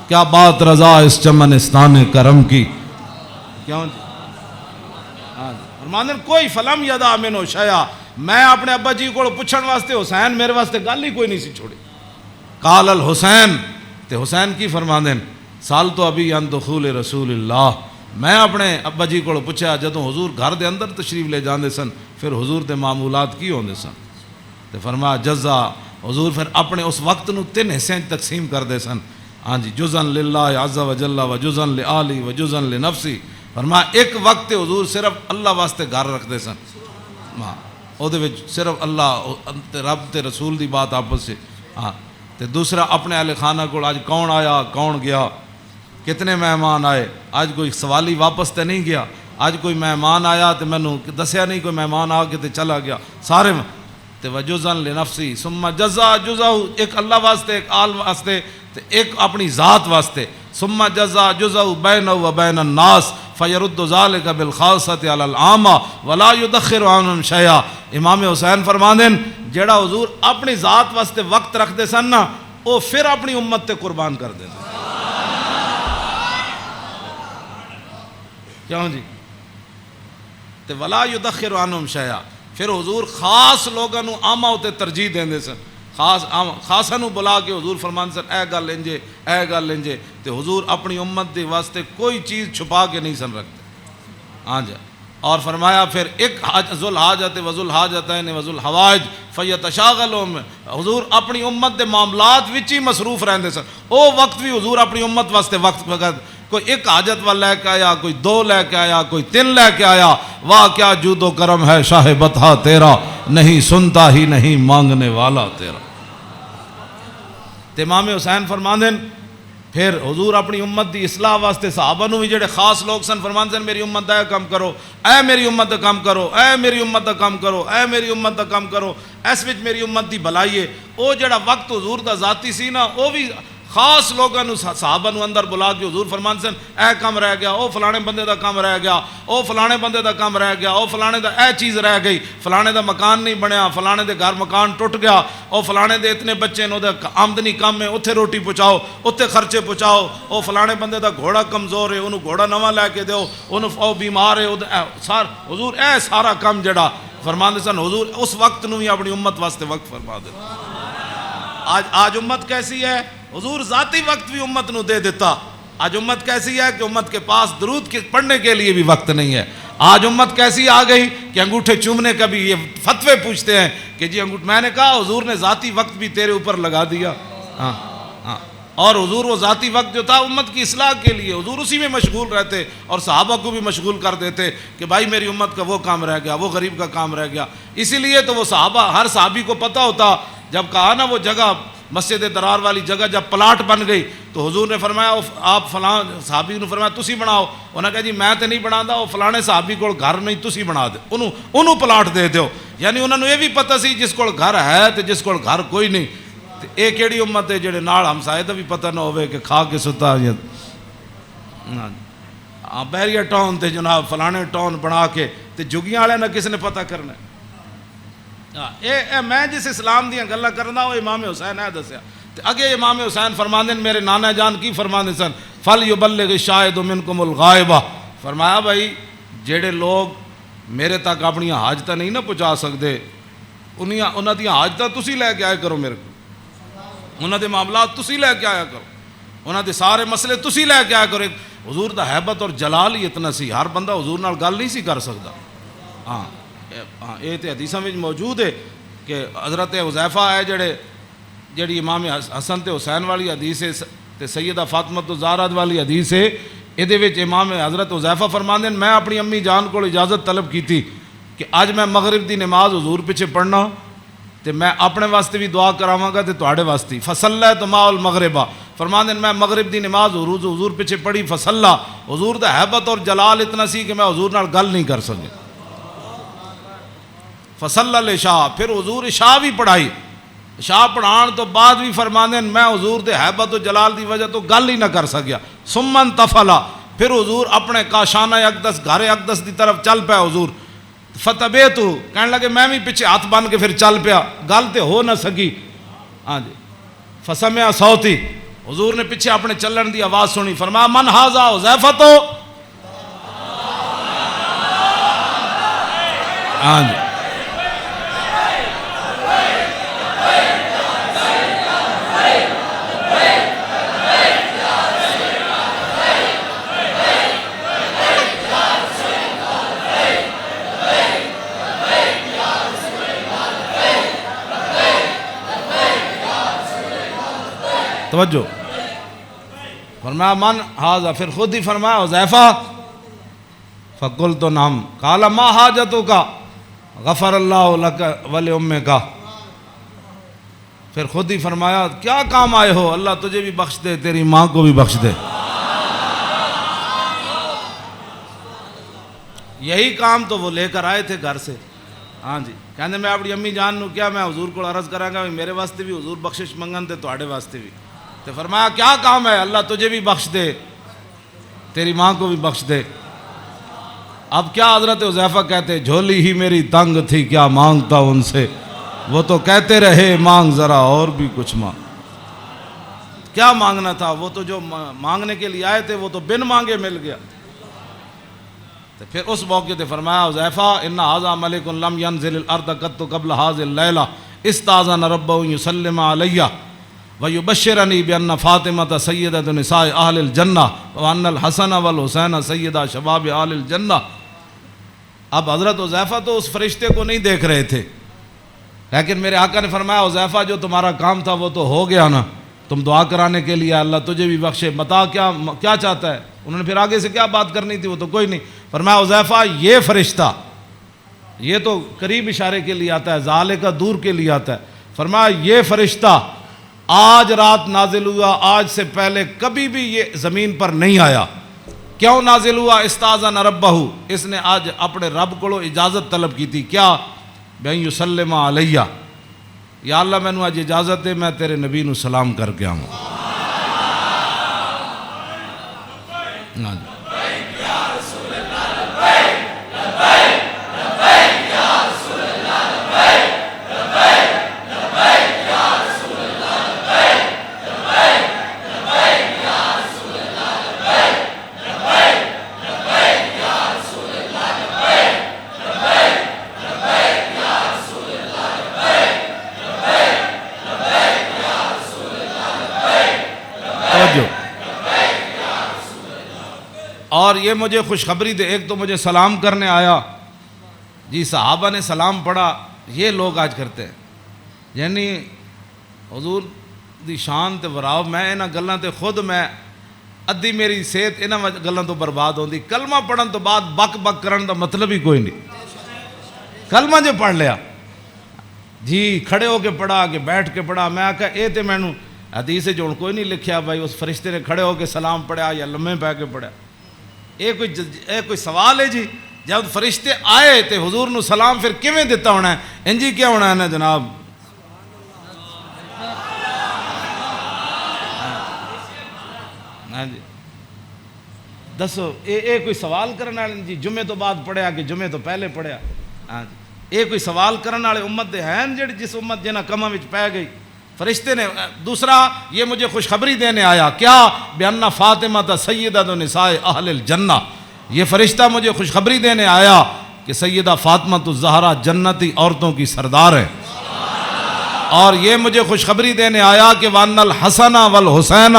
کیا بات رضا اس چمنستان کرم کی، کیوں جی فرماندے کوئی فلم یدا منو شیئا، میں اپنے ابا جی کو پوچھن واسطے حسین میرے واسطے گل ہی کوئی نہیں سی چھوڑی۔ قال الحسین، تے حسین کی فرماندے سال تو ابھی ان دخول رسول اللہ، میں اپنے ابا جی کو پوچھا جدوں حضور گھر دے اندر تشریف لے جاندے سن پھر حضور دے معمولات کی ہوندے سن، تے فرمایا جزا، حضور پھر اپنے اس وقت نو 3 حصے تقسیم کر دے سن، ہاں جی جزن للہ عز و جل و جزن لآلی و جزن لنفسی، فرمایا ایک وقت حضور صرف اللہ واسطے گھر رکھ دے سن، ہاں او دے وچ صرف اللہ رب تے رسول دی بات آپس سے، ہاں تے دوسرا اپنے اہل خانہ کو آج کون آیا کون گیا، کتنے مہمان آئے، آج کوئی سوالی واپس تے نہیں گیا، آج کوئی مہمان آیا تے مینوں دسیا نہیں، کوئی مہمان آ کے تے چلا گیا، سارے تے وجزن لنفسی ثم جزا جزاؤ، ایک اللہ واسطے ایک آل واسطے تے ایک اپنی ذات واسطے، ثم جزا جزاؤ بینہ و بین الناس فیرد ذالک بالخاصۃ علی العامہ ولا یدخر عنہم شیئا۔ امام حسین فرماندے جیڑا حضور اپنی ذات واسطے وقت رکھ دے سن نا وہ پھر اپنی امت تے قربان کر دے، کیوں جی تے ولا یدخر عنہم شیئا، پھر حضور خاص لوگاں نو عامہ تے ترجیح دیندے سن، خاصاں نو بلا کے حضور فرماندے سن اے گل انجے اے گل انجے، تے حضور اپنی امت دے واسطے کوئی چیز چھپا کے نہیں سن رکھتے، ہاں جی، اور فرمایا پھر ایک ذو الحاجت و ذو الحاجتین و ذو الحوائج فیتشاغلون، حضور اپنی امت دے معاملات وچ ہی مصروف رہندے سن، او وقت بھی حضور اپنی امت واسطے وقت کوئی ایک حاجت والا لے کے آیا، کوئی دو لے کے آیا، کوئی تین لے کے آیا، واہ کیا جود و کرم ہے شاہ بطحا تیرا، نہیں سنتا ہی نہیں مانگنے والا تیرا۔ تے امام حسین فرماندے پھر حضور اپنی امت دی اصلاح واسطے صحابہ نو بھی جڑے خاص لوگ سن فرماندے میری امت دا کام کرو، اے میری امت دا کام کرو، اے میری امت دا کام کرو، اے میری امت دا کام کرو، اس وچ میری امت دی بھلائی ہے۔ او جڑا وقت حضور دا ذاتی سی نا، او بھی خاص لوگوں نو صحابہ نو اندر بلا کے حضور فرمان سن اے کام رہ گیا، او فلانے بندے دا کام رہ گیا، او فلانے بندے دا کام رہ گیا، او فلانے دا اے چیز رہ گئی، فلانے دا مکان نہیں بنیا، فلانے دے گھر مکان ٹوٹ گیا، او فلانے دے اتنے بچے نو دا آمدنی کم ہے، اتھے روٹی پہنچاؤ، اتھے خرچے پہنچاؤ، او فلانے بندے دا گھوڑا کمزور ہے، انہوں گھوڑا نواں لے کے دیو، انہوں او بیمار ہے، حضور اے سارا کام جڑا فرمان سن حضور اس وقت نو بھی اپنی امت واسطے وقت فرما دے۔ آج امت کیسی ہے؟ حضور ذاتی وقت بھی امت نو دے دیتا۔ آج امت کیسی ہے کہ امت کے پاس درود پڑھنے کے لیے بھی وقت نہیں ہے۔ آج امت کیسی آ گئی کہ انگوٹھے چومنے کا بھی یہ فتوے پوچھتے ہیں کہ جی میں نے کہا حضور نے ذاتی وقت بھی تیرے اوپر لگا دیا۔ اور حضور وہ ذاتی وقت جو تھا امت کی اصلاح کے لیے، حضور اسی میں مشغول رہتے اور صحابہ کو بھی مشغول کر دیتے کہ بھائی میری امت کا وہ کام رہ گیا، وہ غریب کا کام رہ گیا۔ اسی لیے تو وہ صحابہ ہر صحابی کو پتہ ہوتا، جب کہا نا وہ جگہ مسجد درار والی جگہ جب پلاٹ بن گئی تو حضور نے فرمایا آپ فلاں صحابی نے فرمایا تسی بناؤ، انہوں نے کہا جی میں تو نہیں بناتا، وہ فلانے صحابی کو گھر نہیں تسی بنا دے، انہوں پلاٹ دے دیو۔ یعنی انہوں نے یہ بھی پتہ سی جس کو گھر ہے تو جس کو گھر کوئی نہیں۔ اے کیڑی امت ہے جڑے نال ہمسائے دا بھی پتہ نہ ہوئے کہ کھا کے ستا بحریہ ٹاؤن تے جناب فلانے ٹاؤن بنا کے تے جگیاں والے نہ کس نے پتہ کرنا ہے۔ میں جس اسلام دیاں گلاں کرنا وہ امام حسین ہے دسیا۔ اگے امام حسین فرماندے میرے نانا جان کی فرماندے سن فَلْيُبَلِّغِ الشَّاهِدُ مِنْكُمُ الْغَائِبَ، فرمایا بھائی جڑے لوگ میرے تک اپنی حاجتاں نہیں نہ پہنچا سکتے انہاں دی حاجتاں تسی لے کے آیا کرو، میرے کو انہاں دے معاملات تسی لے کے آیا کرو، انہاں دے سارے مسئلے تسی لے کے آیا کرو۔ حضور دا حیبت اور جلال ہی اتنا سی، ہر بندہ حضور نال گل نہیں سی کر سکتا۔ ہاں یہ تو حدیثاں میں موجود ہے کہ حضرت حذیفہ ہے جڑی امام حسن تے حسین والی حدیث ہے تے سیدہ فاطمہ الزہرا والی حدیث ہے، یہ وچ امام حضرت حذیفہ فرماندے میں اپنی امی جان کو اجازت طلب کی تھی کہ اج میں مغرب دی نماز حضور پیچھے پڑھنا تے میں اپنے واسطے بھی دعا کراواں گا تے تواڈے واسطے فصلیت مع المغربہ، فرماندے میں مغرب دی نماز حضور پیچھے پڑھی فصلا، حضور دا حیبت اور جلال اتنا سی کہ میں حضور نال گل نہیں کر سکے۔ فصلی العشاء، پھر حضور عشاء بھی پڑھائی، عشاء پڑھان تو بعد بھی فرماندے میں حضور دے حیبت و جلال دی وجہ تو گل ہی نہ کر سکیا۔ ثم انتفلا، پھر حضور اپنے کاشانہ اقدس گھر اقدس دی طرف چل پیا حضور۔ فتبیت، کہنے لگے میں بھی پیچھے ہاتھ بن کے پھر چل پیا، گل تے ہو نہ سکی۔ ہاں جی، فسمع صوتی، حضور نے پیچھے اپنے چلن دی آواز سنی، فرمایا من ھذا حذیفہ تو، ہاں جی توجہ، فرمایا من ھذا، پھر خود ہی فرمایا حذیفہ، فقلت نعم، قال ما حاجتک، غفر اللہ لک ولأمک، پھر خود ہی فرمایا کیا کام آئے ہو، اللہ تجھے بھی بخش دے تیری ماں کو بھی بخش دے۔ یہی کام تو وہ لے کر آئے تھے گھر سے۔ ہاں جی، کہنے میں اپنی امی جان نو کیا میں حضور کو عرض کراں گا میرے واسطے بھی حضور بخشش منگن تے تواڈے واسطے بھی، تو فرمایا کیا کام ہے، اللہ تجھے بھی بخش دے تیری ماں کو بھی بخش دے۔ اب کیا حضرت حذیفہ کہتے جھولی ہی میری تنگ تھی کیا مانگتا ان سے، وہ تو کہتے رہے مانگ ذرا اور بھی کچھ مانگ۔ کیا مانگنا تھا، وہ تو جو مانگنے کے لیے آئے تھے وہ تو بن مانگے مل گیا۔ تو پھر اس موقع تے فرمایا حذیفہ ان ھذا ملک لم ينزل الارض قط قبل هذه الليله استاذن ربه يسلم علي ويبشرني بان فاطمه سيده نساء اهل الجنه وان الحسن والحسين سيدا شباب اهل الجنه۔ اب حضرت حذیفہ تو اس فرشتے کو نہیں دیکھ رہے تھے، لیکن میرے آقا نے فرمایا حذیفہ جو تمہارا کام تھا وہ تو ہو گیا نا، تم دعا کرانے کے لیے اللہ تجھے بھی بخشے، بتا کیا چاہتا ہے؟ انہوں نے پھر آگے سے کیا بات کرنی تھی، وہ تو کوئی نہیں۔ فرمایا حذیفہ یہ فرشتہ، یہ تو قریب اشارے کے لیے آتا ہے، ذالک دور کے لیے آتا ہے، فرمایا یہ فرشتہ آج رات نازل ہوا، آج سے پہلے کبھی بھی یہ زمین پر نہیں آیا۔ کیوں نازل ہوا؟ استاذن ربہ، اس نے آج اپنے رب کو اجازت طلب کی تھی، کیا؟ بین یسلم علیہ، یا اللہ میں نے آج اجازت دے میں تیرے نبی نو سلام کر کے آؤں۔ اور یہ مجھے خوشخبری دے، ایک تو مجھے سلام کرنے آیا جی، صحابہ نے سلام پڑھا، یہ لوگ آج کرتے ہیں، یعنی حضور دی شان تے وراو، میں انہاں گلاں تے خود میں ادھی میری صحت انہاں گلاں تو برباد ہوندی۔ کلمہ پڑھن تو بعد بک بک کرن دا مطلب ہی کوئی نہیں، کلمہ جو پڑھ لیا جی، کھڑے ہو کے پڑھا کہ بیٹھ کے پڑھا، میں آکھا اے تے مینوں حدیث جو کوئی نہیں لکھیا بھائی اس فرشتے نے کھڑے ہو کے سلام پڑھا یا لمحے پہ کے پڑھا، کوئی سوال ہے جی؟ جب فرشتے آئے تے حضور نو سلام پھر کیویں دیتا ہونا ہے؟ انجی کیا ہونا ہے نا جناب؟ ہاں جی دسو، اے کوئی سوال کرنے والے جی جمعے تو بعد پڑھیا کہ جمعے تو پہلے پڑھیا؟ ہاں جی، اے کوئی سوال کرنے والے امت دے ہیں جڑی جس امت جنہاں کماں وچ پے گئی؟ فرشتے نے دوسرا یہ مجھے خوشخبری دینے آیا، کیا؟ بِأَنَّ فاطمہ سیدۃ نساء اہل الجنہ، یہ فرشتہ مجھے خوشخبری دینے آیا کہ سیدہ فاطمہ الزہرا جنتی عورتوں کی سردار ہے، اور یہ مجھے خوشخبری دینے آیا کہ وَأَنَّ الْحَسَنَ وَالْحُسَيْنَ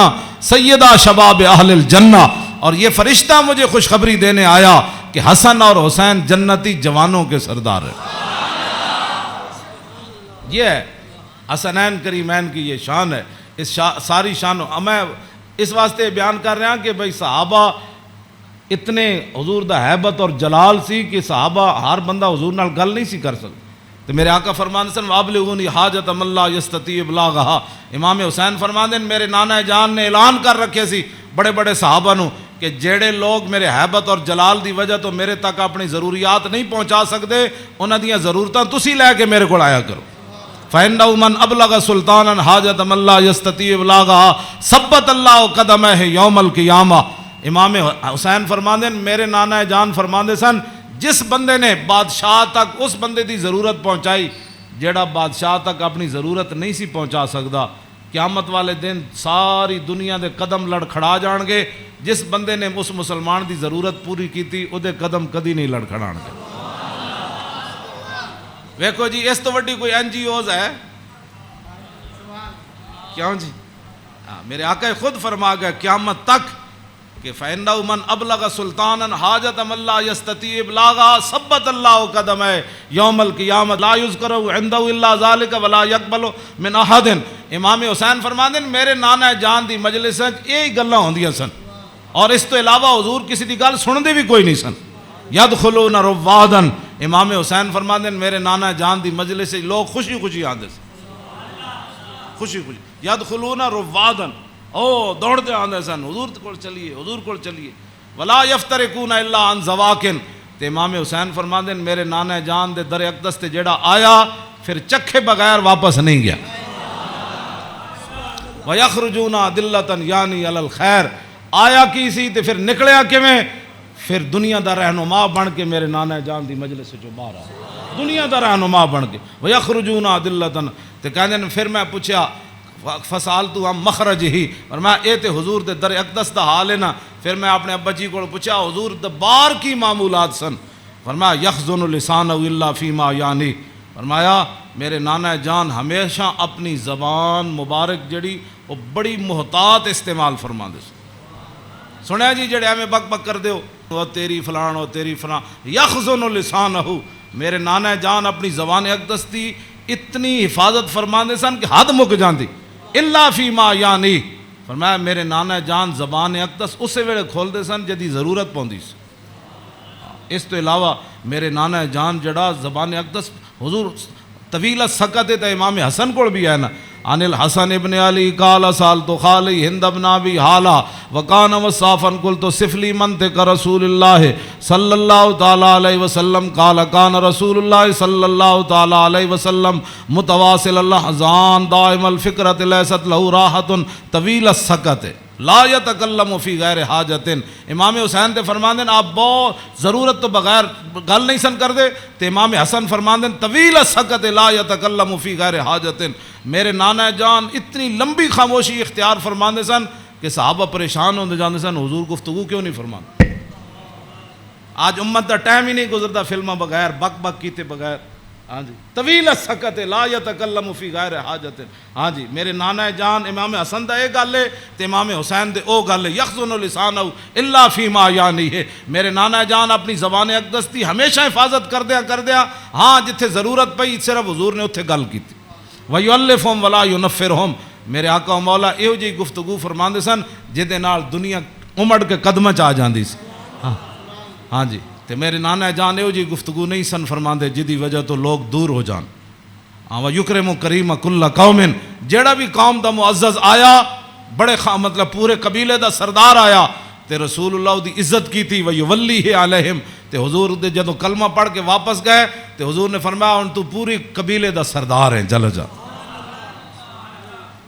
سیدہ شباب اہل الجنہ، اور یہ فرشتہ مجھے خوشخبری دینے آیا کہ حسن اور حسین جنتی جوانوں کے سردار ہے۔ یہ ہے حسنین کریمین کی یہ شان ہے، اس ساری شان میں اس واسطے بیان کر رہا ہوں کہ بھئی صحابہ اتنے حضور دا حیبت اور جلال سی کہ صحابہ ہر بندہ حضور نال گل نہیں سی کر سکتا، تو میرے آقا فرمان سن وابلغونی حاجت من لا یستطیع ابلاغھا، امام حسین فرمان دین میرے نانا جان نے اعلان کر رکھے سی بڑے بڑے صحابہ نو کہ جیڑے لوگ میرے حیبت اور جلال دی وجہ تو میرے تک اپنی ضروریات نہیں پہنچا سکتے، انہاں دیاں ضرورتاں تسی لے کے میرے کو آیا کرو۔ فَإِنَّهُ مَنْ أَبْلَغَ سُلْطَانًا حَاجَةَ مَنْ لَا يَسْتَطِيعُ إِبْلَاغَهَا ثَبَّتَ اللَّهُ قَدَمَيْهِ يَوْمَ الْقِيَامَةِ۔ امام حسین فرماندے میرے نانا جان فرماندے سن جس بندے نے بادشاہ تک اس بندے دی ضرورت پہنچائی جیڑا بادشاہ تک اپنی ضرورت نہیں سی پہنچا سکدا، قیامت والے دن ساری دنیا دے قدم لڑکھڑا جان گے، جس بندے نے اس مسلمان دی ضرورت پوری کیتی او دے قدم کدی نہیں لڑکھڑان گے۔ ویکھو جی اس تو وڈی کوئی این جی اوز ہے کیوں جی؟ میرے آقا خود فرما گئے قیامت تک کہ فَإِنَّهُ مَنْ أَبْلَغَ سُلْطَانًا حَاجَةَ مَنْ لَا يَسْتَطِيعُ إِبْلَاغَهَا ثَبَّتَ اللَّهُ قَدَمَيْهِ يَوْمَ الْقِيَامَةِ لَا يُذْكَرُ عِنْدَهُ إِلَّا ذَلِكَ وَلَا يَقْبَلُ مِنْ أَحَدٍ۔ امام حسین فرماندے میرے نانا جان دی مجلس وچ یہی گلاں ہوندیاں سن، اور اس تو علاوہ حضور کسی دی گل سندے بھی کوئی نہیں سن۔ یدخلون روادن، امام حسین فرماندے میرے نانا جان دی مجلس سے لوگ خوشی خوشی آندے سن، خوشی خوشی یدخلون روادن، او دوڑتے آندے سن حضور کول چلیے، حضور کول چلیے۔ ولا یفترقون الا عن زواکن، تے امام حسین فرماندے میرے نانا جان دے در اقدس تے جیڑا آیا پھر چکھے بغیر واپس نہیں گیا۔ وَيَخْرُجُونَ دِلَّةً یعنی علی الخیر، آیا کی سی تے پھر نکلیا کیویں؟ پھر دنیا دا رہنما بن کے میرے نانا جان دی مجلس سے جو باہر آیا، دنیا دا رہنما بن کے۔ وَيَخْرُجُونَ دِلَّةً، تے کہندے پھر میں پوچھا فسالتو ہم مخرج ہی، اور میں اے تے حضور دے در اقدس دا حال ہے نا، پھر میں اپنے ابا جی کو پوچھا حضور دبار کی معمولات سن، فرمایا یخزن لسانہ الا فیما یعنی، فرمایا میرے نانا جان ہمیشہ اپنی زبان مبارک جڑی وہ بڑی محتاط استعمال فرما دے سنیا جی جڑے ہمیں بک بک کر دیو وہ تیری فلان وہ تیری فلان، یخزن لسانہ، میرے نانا جان اپنی زبان اقدس دی اتنی حفاظت فرما دے سن کہ حد مک جاندی، الا فیما یعنی، فرمایا میرے نانا جان زبان اقدس اسے ویلے کھول دے سن جدی ضرورت پوندی سی، اس تو علاوہ میرے نانا جان جڑا زبان اقدس حضور طویل سکت ہے، امام حسن کو بھی ہے نا، عن الحسن ابن علی قال سالت خالی ہند ابن ابی حالہ وکان وصافا قلت صف لی منطق رسول اللہ صلی اللہ تعالی علیہ وسلم قال کان رسول اللہ صلی اللہ تعالی علیہ وسلم متواصل الاحزان دائم الفکرۃ لیست لہ راحۃ طویل السکت لا یتکلم فی غیر حاجت۔ امام حسین تے فرماندے آپ بہت ضرورت تو بغیر گل نہیں سن کر دے، تے امام حسن فرماندے طویل السکت لا یتکلم فی غیر حاجت، میرے نانا جان اتنی لمبی خاموشی اختیار فرماندے سن کہ صحابہ پریشان ہوندے جاندے سن حضور گفتگو کیوں نہیں فرماندے۔ آج امت دا ٹائم ہی نہیں گزرتا فلماں بغیر بک بک کیتے بغیر، ہاں جی طویل السکت لا یتکلم فی غیر حاجت، ہاں جی میرے نانا جان امام حسن دا اے گل ہے تے امام حسین دے او گل ہے، یخزن لسانہ الا فیما یعنی ہے، میرے نانا جان اپنی زبان اقدس دی ہمیشہ حفاظت کردیا، ہاں جتھے ضرورت پئی صرف حضور نے اتھے گل کیتی، وَيُؤَلِّفُهُمْ وَلَا يُنَفِّرُهُمْ، میرے آقا و مولا ایہو جی گفتگو فرماندے سن جہدے نال دنیا امڑ کے قدماں چ آ جاندی سی، ہاں جی تے میرے نانا جان ایہو جی گفتگو نہیں سن فرماندے جدی وجہ تو لوگ دور ہو جان، وَيُكْرِمُ كَرِيمَ كُلَّ قَوْمٍ، جیڑا بھی قوم دا معزز آیا بڑے مطلب پورے قبیلے دا سردار آیا تے رسول اللہ دی عزت کی تھی، وَيُوَلِّهِ عَلَيْهِمْ، تے حضور دے جدو کلمہ پڑھ کے واپس گئے تے حضور نے فرمایا ان تو پوری قبیلے دا سردار ہیں، جل جا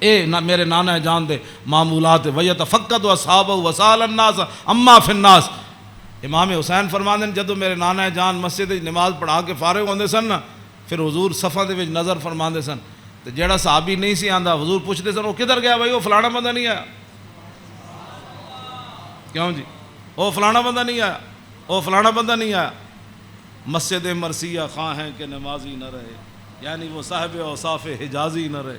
اے میرے نانا جان دے معمولات، وَيَتَفَقَّدُ أَصْحَابَهُ وَسَأَلَ النَّاسَ عَمَّا فِي النَّاسِ، امام حسین فرماندے جدو میرے نانا جان مسجد نماز پڑھا کے فارغ ہوندے سن نا، پھر حضور صفاں دے وچ نظر فرماندے سن تے جیڑا صحابی نہیں سی آندا حضور پوچھتے سن وہ کدھر گیا بھائی، وہ فلانا بندہ نہیں آیا، کیوں جی وہ فلانا بندہ نہیں آیا، وہ فلانا بندہ نہیں آیا، مسجد مرثیہ خواہ ہیں کہ نمازی نہ رہے، یعنی وہ صاحب اوصاف حجازی نہ رہے،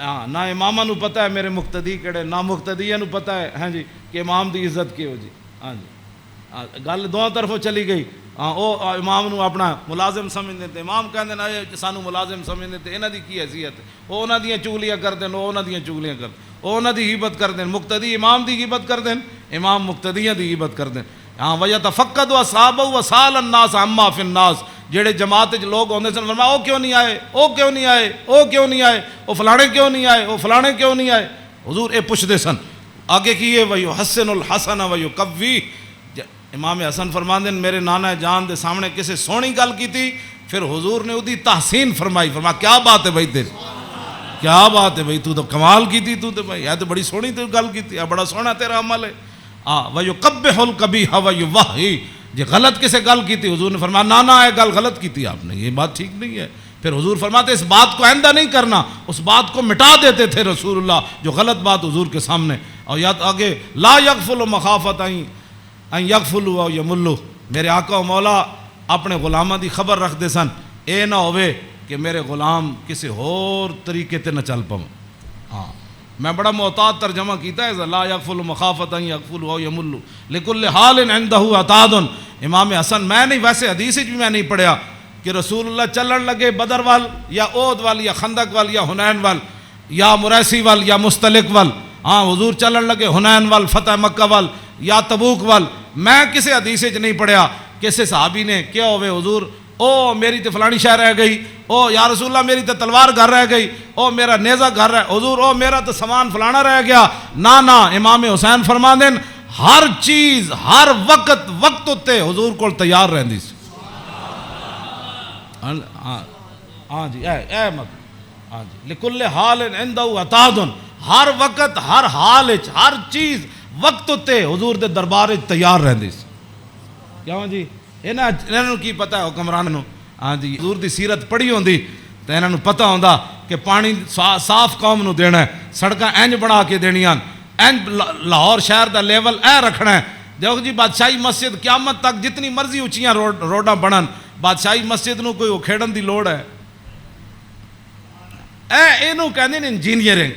ہاں نہ امامہ نو پتہ ہے میرے مقتدی کیڑے، نہ مقتدیہ نو پتہ ہے ہاں جی کہ امام دی عزت کیو جی، ہاں جی گل دونوں طرفوں چلی گئی، ہاں وہ امام نو اپنا ملازم سمجھتے تھے، امام کہندے نا سانو ملازم سمجھتے تھے، انہاں دی کی حیثیت ہے، وہ انہاں دیاں چگلیاں کردے وہ انہاں دیاں چگلیاں کردے، وہ انہاں دی غیبت کردے، مقتدی امام دی غیبت کردے، امام مقتدیاں دی غیبت کردے، ہاں وَيَتَفَقَّدُ أَصْحَابَهُ وَسَأَلَ النَّاسَ عَمَّا فِي النَّاسِ، جڑے جماعت وچ لوگ ہوندے سن فرمایا او کیوں نہیں آئے، او کیوں نہیں آئے، او کیوں نہیں آئے، او فلانے کیوں نہیں آئے، او فلانے کیوں نہیں آئے، حضور اے پوچھدے سن، آگے کیے وَيُحَسِّنُ الْحَسَنَ وَيُقَوِّيهِ، امام حسن فرماندے میرے نانا جان دے سامنے کسے سونی گل کی تھی، پھر حضور نے اودی تحسین فرمائی، فرمایا کیا بات ہے بھائی تیری، کیا بات ہے بھائی تو کمال کی تھی، تو بھائی یہ تو بڑی سونی تو گل کی تھی، بڑا سونا تیرا عمل ہے، وَيُقَبِّحُ الْقَبِيحَ وَيُوَحِّي، جی غلط کسے گل کی تھی حضور نے فرمایا نانا ہے گل غلط کی تھی آپ نے، یہ بات ٹھیک نہیں ہے، پھر حضور فرماتے اس بات کو آئندہ نہیں کرنا، اس بات کو مٹا دیتے تھے رسول اللہ جو غلط بات حضور کے سامنے، اور یاد آگے لا یغفل مخافت ان یغفلوا او یملوا، میرے آقا و مولا اپنے غلاماں دی خبر رکھ دے سن، اے نہ ہوئے کہ میرے غلام کسی اور طریقے تے نہ چل پاؤں، ہاں میں بڑا محتاط ترجمہ کیتا ہے لا یغفل مخافت ان یغفلوا او یملوا لکل حال عنده عتاد، امام حسن میں نہیں ویسے حدیث بھی میں نہیں پڑھیا کہ رسول اللہ چلن لگے بدر وال یا احد وال یا خندق وال یا حنین وال یا مریسی وال یا مستلق وال، ہاں حضور چلن لگے حنین وال فتح مکہ وال یا تبوک وال، میں کسی حدیث نہیں پڑھیا کسی صحابی نے کیا ہوئے حضور او میری تے فلانی شہر رہ گئی، او یا رسول اللہ میری تے تلوار گھر رہ گئی، او میرا نیزہ گھر رہ حضور، او میرا تے سامان فلانا رہ گیا، نا امام حسین فرما دین ہر چیز ہر وقت تے حضور کو تیار رہندی سی، ہاں جی اے مت ہاں جی لکل حال عنده عتاد، ہر وقت ہر حال ہر چیز وقت تے حضور دے دربار تیار رہندی سی، کیوں جی انہوں کی پتہ ہے حکمران نو، ہاں جی حضور دی سیرت پڑھی ہوندی تو انہوں پتہ ہوندا کہ پانی صاف قوم نو دینا ہے، سڑکاں انج بنا کے دینیاں، انج لاہور شہر دا لیول اے رکھنا ہے، دیکھو جی بادشاہی مسجد قیامت تک جتنی مرضی اونچیاں روڈاں بنن، بادشاہی مسجد نو کوئی کھیڑن دی لوڑ ہے، اینو کہندے انجینئرنگ،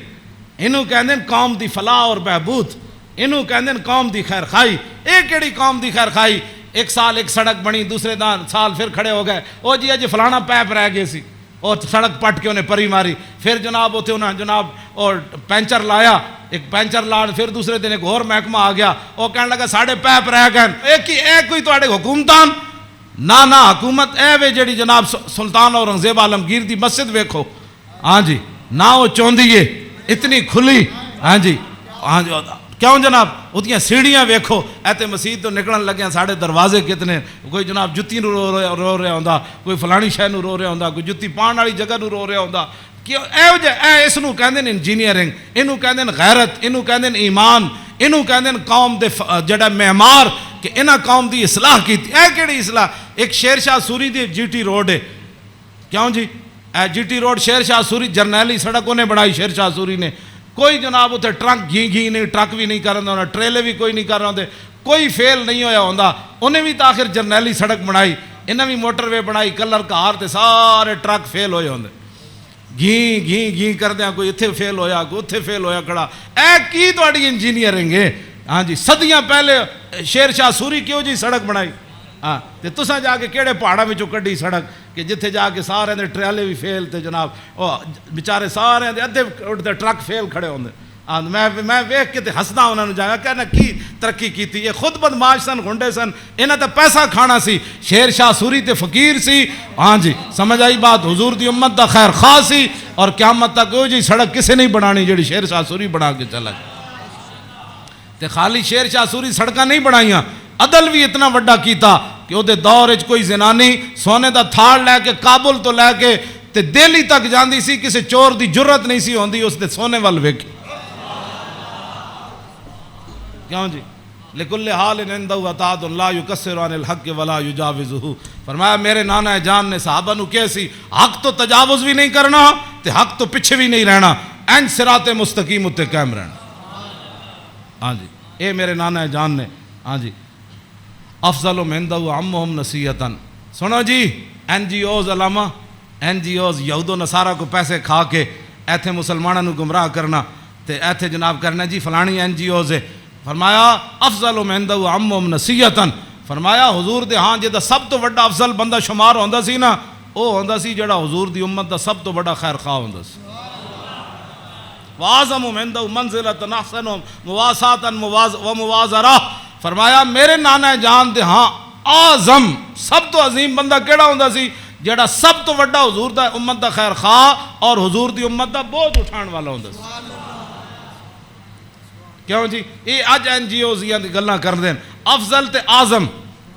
اینو کہندے قوم دی فلاح اور بہبود، اینو کہندے قوم دی خیر خائی، اے کیڑی قوم دی خیر خائی، ایک سال ایک سڑک بنی، دوسرے سال پھر کھڑے ہو گئے، او جی اج فلانا پیپ رہ گئے سی، اور سڑک پٹ کے انہیں پری ماری. پھر جناب اتنے انہیں جناب اور پینچر لایا, ایک پینچر لا, پھر دوسرے دن ایک اور محکمہ آ گیا, وہ کہنے لگا ساڑھے پیپ رہ گئے. ایک کوئی تواڈے حکومتان نہ حکومت اے وے جڑی جناب سلطان اورنگزیب عالمگیر دی مسجد ویکھو, ہاں جی, نہ وہ چوندی ہے اتنی کھلی, ہاں جی کیوں جناب اتنی سیڑھیاں ویکھو, ایتے مسجد تو نکلن لگے ساڑھے دروازے کتنے, کوئی جناب جتی نو رو رہا ہوندا, کوئی فلانی شے نو رو رہا ہوندا, کوئی جتی پان والی جگہ نو رو رہا ہوندا. کہ اس نو کہندے نے انجینئرنگ, اینو کہندے نے غیرت, اینو کہندے نے ایمان, اینو کہندے نے قوم دے جڑا معمار کہ انہاں قوم دی اصلاح کیتی. اے کیڑی اصلاح؟ ایک شیر شاہ سوری دی جی ٹی روڈ ہے, کیوں جی اے جی ٹی روڈ شیر شاہ سوری جرنیلی سڑک انہیں بنائی شیر شاہ سوری نے. کوئی جناب اتنے ٹرک گھی نہیں, ٹرک بھی نہیں کر رہا ہوں, ٹریلے بھی کوئی نہیں کر رہا ہوں, کوئی فیل نہیں ہویا ہوندا. انہیں بھی تو آخر جرنیلی سڑک بنائی, انہیں بھی موٹر وے بنائی, کلر کار تے سارے ٹرک فیل ہوئے ہوندے, گھی کر دیا, کوئی اتنے فیل ہویا, کوئی اتنے فیل ہویا کھڑا. اے کی تواڈی انجینئرنگ ہے؟ ہاں جی صدیاں پہلے شیر شاہ سوری کیوں جی سڑک بنائی, ہاں تے تساں جا کے کہڑے پہاڑاں وچوں کڈی سڑک کہ جتھے جا کے سارے دے ٹریلے بھی فیل تے جناب او بیچارے سارے دے ادھے اٹھتے ٹرک فیل کھڑے ہوندے. میں ویکھ کے تے ہسدا انہاں نوں جایا کہنا کی ترقی کیتی, یہ خود بدماش سن, گھنڈے سن, انہاں تے پیسہ کھانا سی. شیر شاہ سوری تے فقیر سی, ہاں جی سمجھ آئی بات, حضور دی امت دا خیر خواہ سی, اور قیامت تک وہ جی سڑک کسے نہیں بنانی جڑی شیر شاہ سوری بنا کے چلا گیا. تے خالی شیر شاہ سوری سڑکاں نہیں بنائیاں, عدل بھی اتنا وڈا کیتا کہ وہ دور وچ کوئی زنانی سونے دا تھاڑ لے کے کابل تو لے کے تے دہلی تک جاندی سی, کسی چور دی جرت نہیں سی ہوندی اس دے سونے وال ویکھ. کیوں جی لکل حال عندہ عطاء لا یکسر عن الحق ولا یجاوزہ. فرمایا میرے نانا جان نے صحابہ نو کیسی حق تو تجاوز بھی نہیں کرنا تے حق تو پیچھے بھی نہیں رہنا, این صراط مستقیم اتے قائم رہنا. ہاں جی اے میرے نانا جان نے, ہاں جی افضل عندہ عمہم نصیحتاً. سنو جی این جی اوز علامہ این جی اوز یہود و نصارہ کو پیسے کھا کے ایتھے مسلمانوں گمراہ کرنا تے ایتھے جناب کرنا جی فلانی این جی اوز ہے. فرمایا افضل عندہ عمہم نصیحتاً. فرمایا حضور دے ہاں جدا سب تو بڑا افضل بندہ شمار ہوندا سی نا, وہ ہوندا سی جڑا حضور دی امت دا سب تو بڑا خیر خواہ ہوندا سی. وَأَعْظَمُ عِنْدَهُ مَنْزِلَةً أَحْسَنُهُمْ مُوَاسَاةً وَمُوَازَرَةً. فرمایا میرے نانا جان دے ہاں اعظم سب تو عظیم بندہ کیڑا ہوندا سی جڑا سب تو بڑا حضور دا امت دا خیر خواہ اور حضور دی امت دا بوجھ اٹھان والا ہوندا سی. کیوں جی یہ اج این جی اوز دی گلاں کر دین افضل تے اعظم.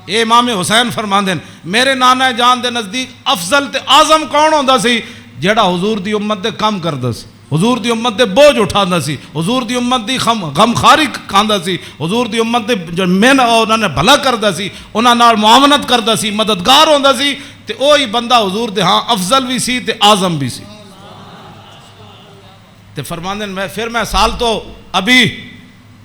اے امام حسین فرماندے میرے نانا جان دے نزدیک افضل تے اعظم کون ہوندا سی جڑا حضور دی امت دے کم کردا سی, حضور دی امت دے بوجھ اٹھاندا سی, حضور دی امت دی غم خاری کھاندا سی, حضور دی امت دے جو من انہاں نے بھلا کردا سی, انہاں نال معاونت کردا سی, مددگار ہوندا سی. تے اوہی بندہ حضور دے ہاں افضل بھی سی تے اعظم بھی سی. تے فرماندے میں سال تو ابھی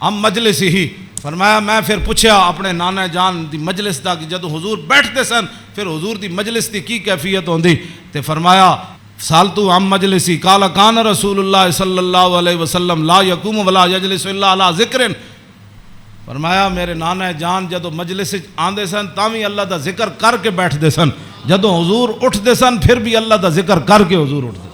ہم مجلس ہی. فرمایا میں پھر پوچھا اپنے نانا جان دی مجلس دا کہ جدو حضور بیٹھتے سن پھر حضور دی مجلس دی کی کیفیت ہوندی. تے فرمایا سالتو عن مجلسی قال کان رسول اللہ صلی اللہ علیہ وسلم لا یقوم ولا یجلس الا علی ذکر. فرمایا میرے نانا جان جدو مجلس آندے سن تاوی اللہ دا ذکر کر کے بیٹھتے سن, جدو حضور اٹھتے سن پھر بھی اللہ دا ذکر کر کے حضور اٹھتے.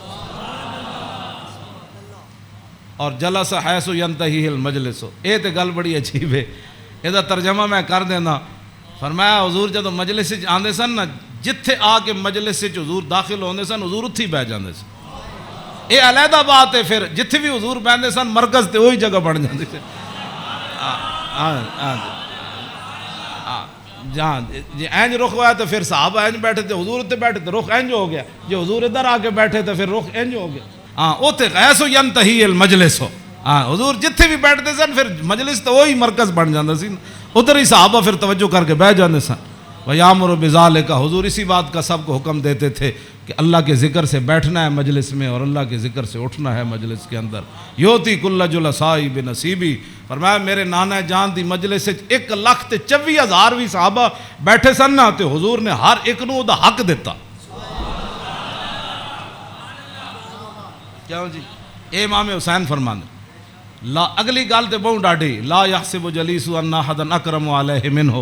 اور جلس حیث ینتہی المجلس. اے تے گل بڑی عجیب ہے, اے دا ترجمہ میں کر دینا. فرمایا حضور جدو مجلس آندے سن نا جتھے آ کے مجلس سے حضور داخل ہوندے سن حضور اتھی بہ جاندے سن. اے علیحدہ بات ہے, پھر جتھے بھی حضور بیندے سن مرکز تے وہی جگہ بن جاندے سن. جہاں جی اینج رخ ہوا تو پھر صحابہ اینج بیٹھے تھے, حضور اتنے بیٹھے تو رخ اینج ہو گیا, جو حضور ادھر آ کے بیٹھے تھے پھر رخ اینج ہو گیا. ہاں اوتے ایسو ینتہی المجلس ہو. ہاں حضور جتھے بھی بیٹھتے سن پھر مجلس تو وہی مرکز بن جاندہ سی, ادھر ہی صحابہ پھر توجہ کر کے بیٹھ جاندے سن. وَيَأْمُرُ بِذَلِكَ. حضور اسی بات کا سب کو حکم دیتے تھے کہ اللہ کے ذکر سے بیٹھنا ہے مجلس میں اور اللہ کے ذکر سے اٹھنا ہے مجلس کے اندر. یوتی کل جلسائی بنصیبی. فرمایا میرے نانا جان دی مجلس سے 1,24,000 بھی صحابہ بیٹھے سن نا تے حضور نے ہر ایک نو دا حق دیتا. کیوں جی اے امام حسین فرماندے لا اگلی گل تے بہت ڈاڈی لا یحسب جلیسو ان احد اکرم علیہ منہ.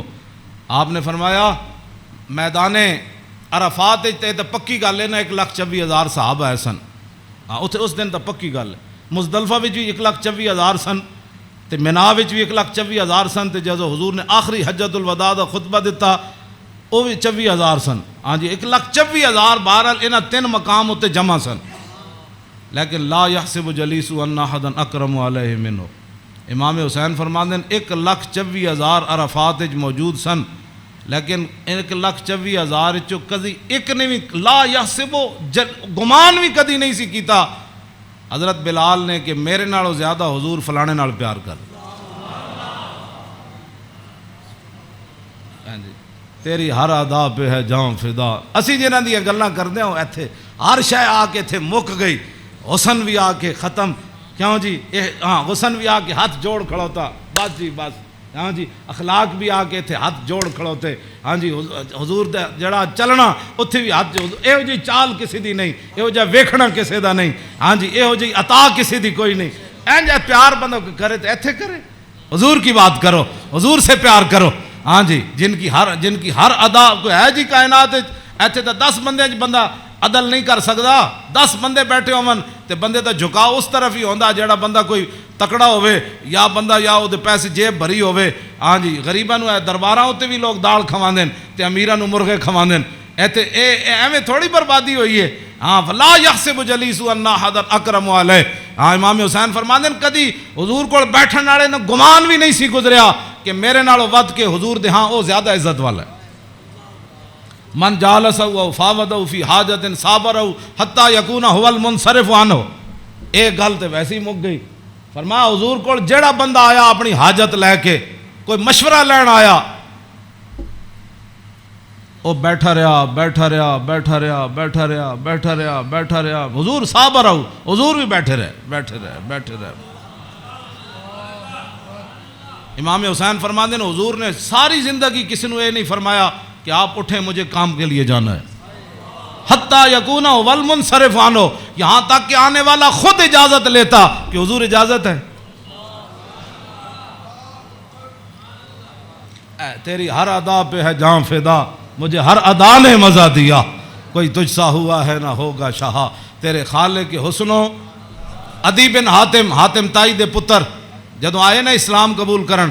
آپ نے فرمایا میدان عرفات تے پکی گل ہے نا 1,24,000 صحابہ آئے سن. ہاں اتنے اس دن تو پکی گل ہے. مزدلفہ بھی 1,24,000 سن تے مینا بھی 1,24,000 سن تے جدو حضور نے آخری حجت الوداع دا خطبہ دیتا وہ بھی 24,000 سن. ہاں جی 1,24,000 بہرحال انہاں 3 مقام اتنے جمع سن. لیکن لا یحسب جلیس ان احدا اکرم علیہ منہ. امام حسین فرماندے 1,24,000 عرفات موجود سن لیکن 1,24,000 چو کدی ایک نے بھی لا یحسب گمان بھی کدی نہیں سی کیتا حضرت بلال نے کہ میرے نالوں زیادہ حضور فلانے نال پیار کر. تیری ہر ادا پہ ہے جاں فدا. اسی جنہاں دی گلاں کردے ہوں ایتھے ہر شے آ کے ایتھے مک گئی. حسن بھی آ کے ختم. کیوں جی ہاں حسن بھی آ کے ہاتھ جوڑ کھڑوتا بس جی بس. ہاں جی اخلاق بھی آ کے تھے ہاتھ جوڑ کھڑوتے. ہاں جی حضور دا جڑا چلنا اتھے بھی ہاتھ جوڑ. یہو جی چال کسی دی نہیں, یہو جا ویکھنا کسی دا نہیں. ہاں جی یہو جی عطا کسی دی کوئی نہیں. این جا پیار بندہ کرے تو ایتھے کرے. حضور کی بات کرو, حضور سے پیار کرو. ہاں جی جن کی ہر ادا کوئی ہے جی کائنات ایتھے تو 10 بندے بندہ عدل نہیں کر سکتا. 10 بندے بیٹھے ہون تے بندے دا جھکاؤ اس طرف ہی ہوندا جڑا بندہ کوئی تکڑا ہوئے یا بندہ یا وہ پیسے جیب بھری ہوئے. ہاں جی غریباں نو درباراں تے بھی لوگ دال کھواندے تے امیراں نو مرغے کھواندے. ایتھے ایویں تھوڑی بربادی ہوئی ہے. ہاں فلا یحسب جلیس ان احدا اکرم علیہ. ہاں امام حسین فرماندے کدی حضور کول بیٹھن والے نو گمان بھی نہیں سی گزریا کہ میرے نالوں ود کے حضور دے ہاں او زیادہ عزت والا ہے. من جالسہ او فاوضہ فی حاجت صابرہ حتی یکون هو المنصرف عنہ. ایک گل تے ویسے ہی مک گئی. فرمایا حضور کول جیڑا بندہ آیا اپنی حاجت لے کے کوئی مشورہ لین آیا وہ بیٹھا رہا بیٹھا رہا بیٹھا رہا بیٹھا رہا بیٹھا رہا بیٹھا رہا. حضور صابر ہو, حضور بھی بیٹھے رہے بیٹھے رہے بیٹھے رہے. امام حسین فرماندے ہیں حضور نے ساری زندگی کسی نے یہ نہیں فرمایا کہ آپ اٹھیں مجھے کام کے لیے جانا ہے. حتی یکون والمنصرف عنہ, یہاں تک کہ آنے والا خود اجازت لیتا کہ حضور اجازت ہے. تیری ہر ادا پہ ہے جاں فدا, مجھے ہر ادا نے مزہ دیا. کوئی تجھ سا ہوا ہے نہ ہوگا شاہ. تیرے خالق کے حسنوں. عدی بن حاتم تائی دے پتر جدوں آئے نا اسلام قبول کرن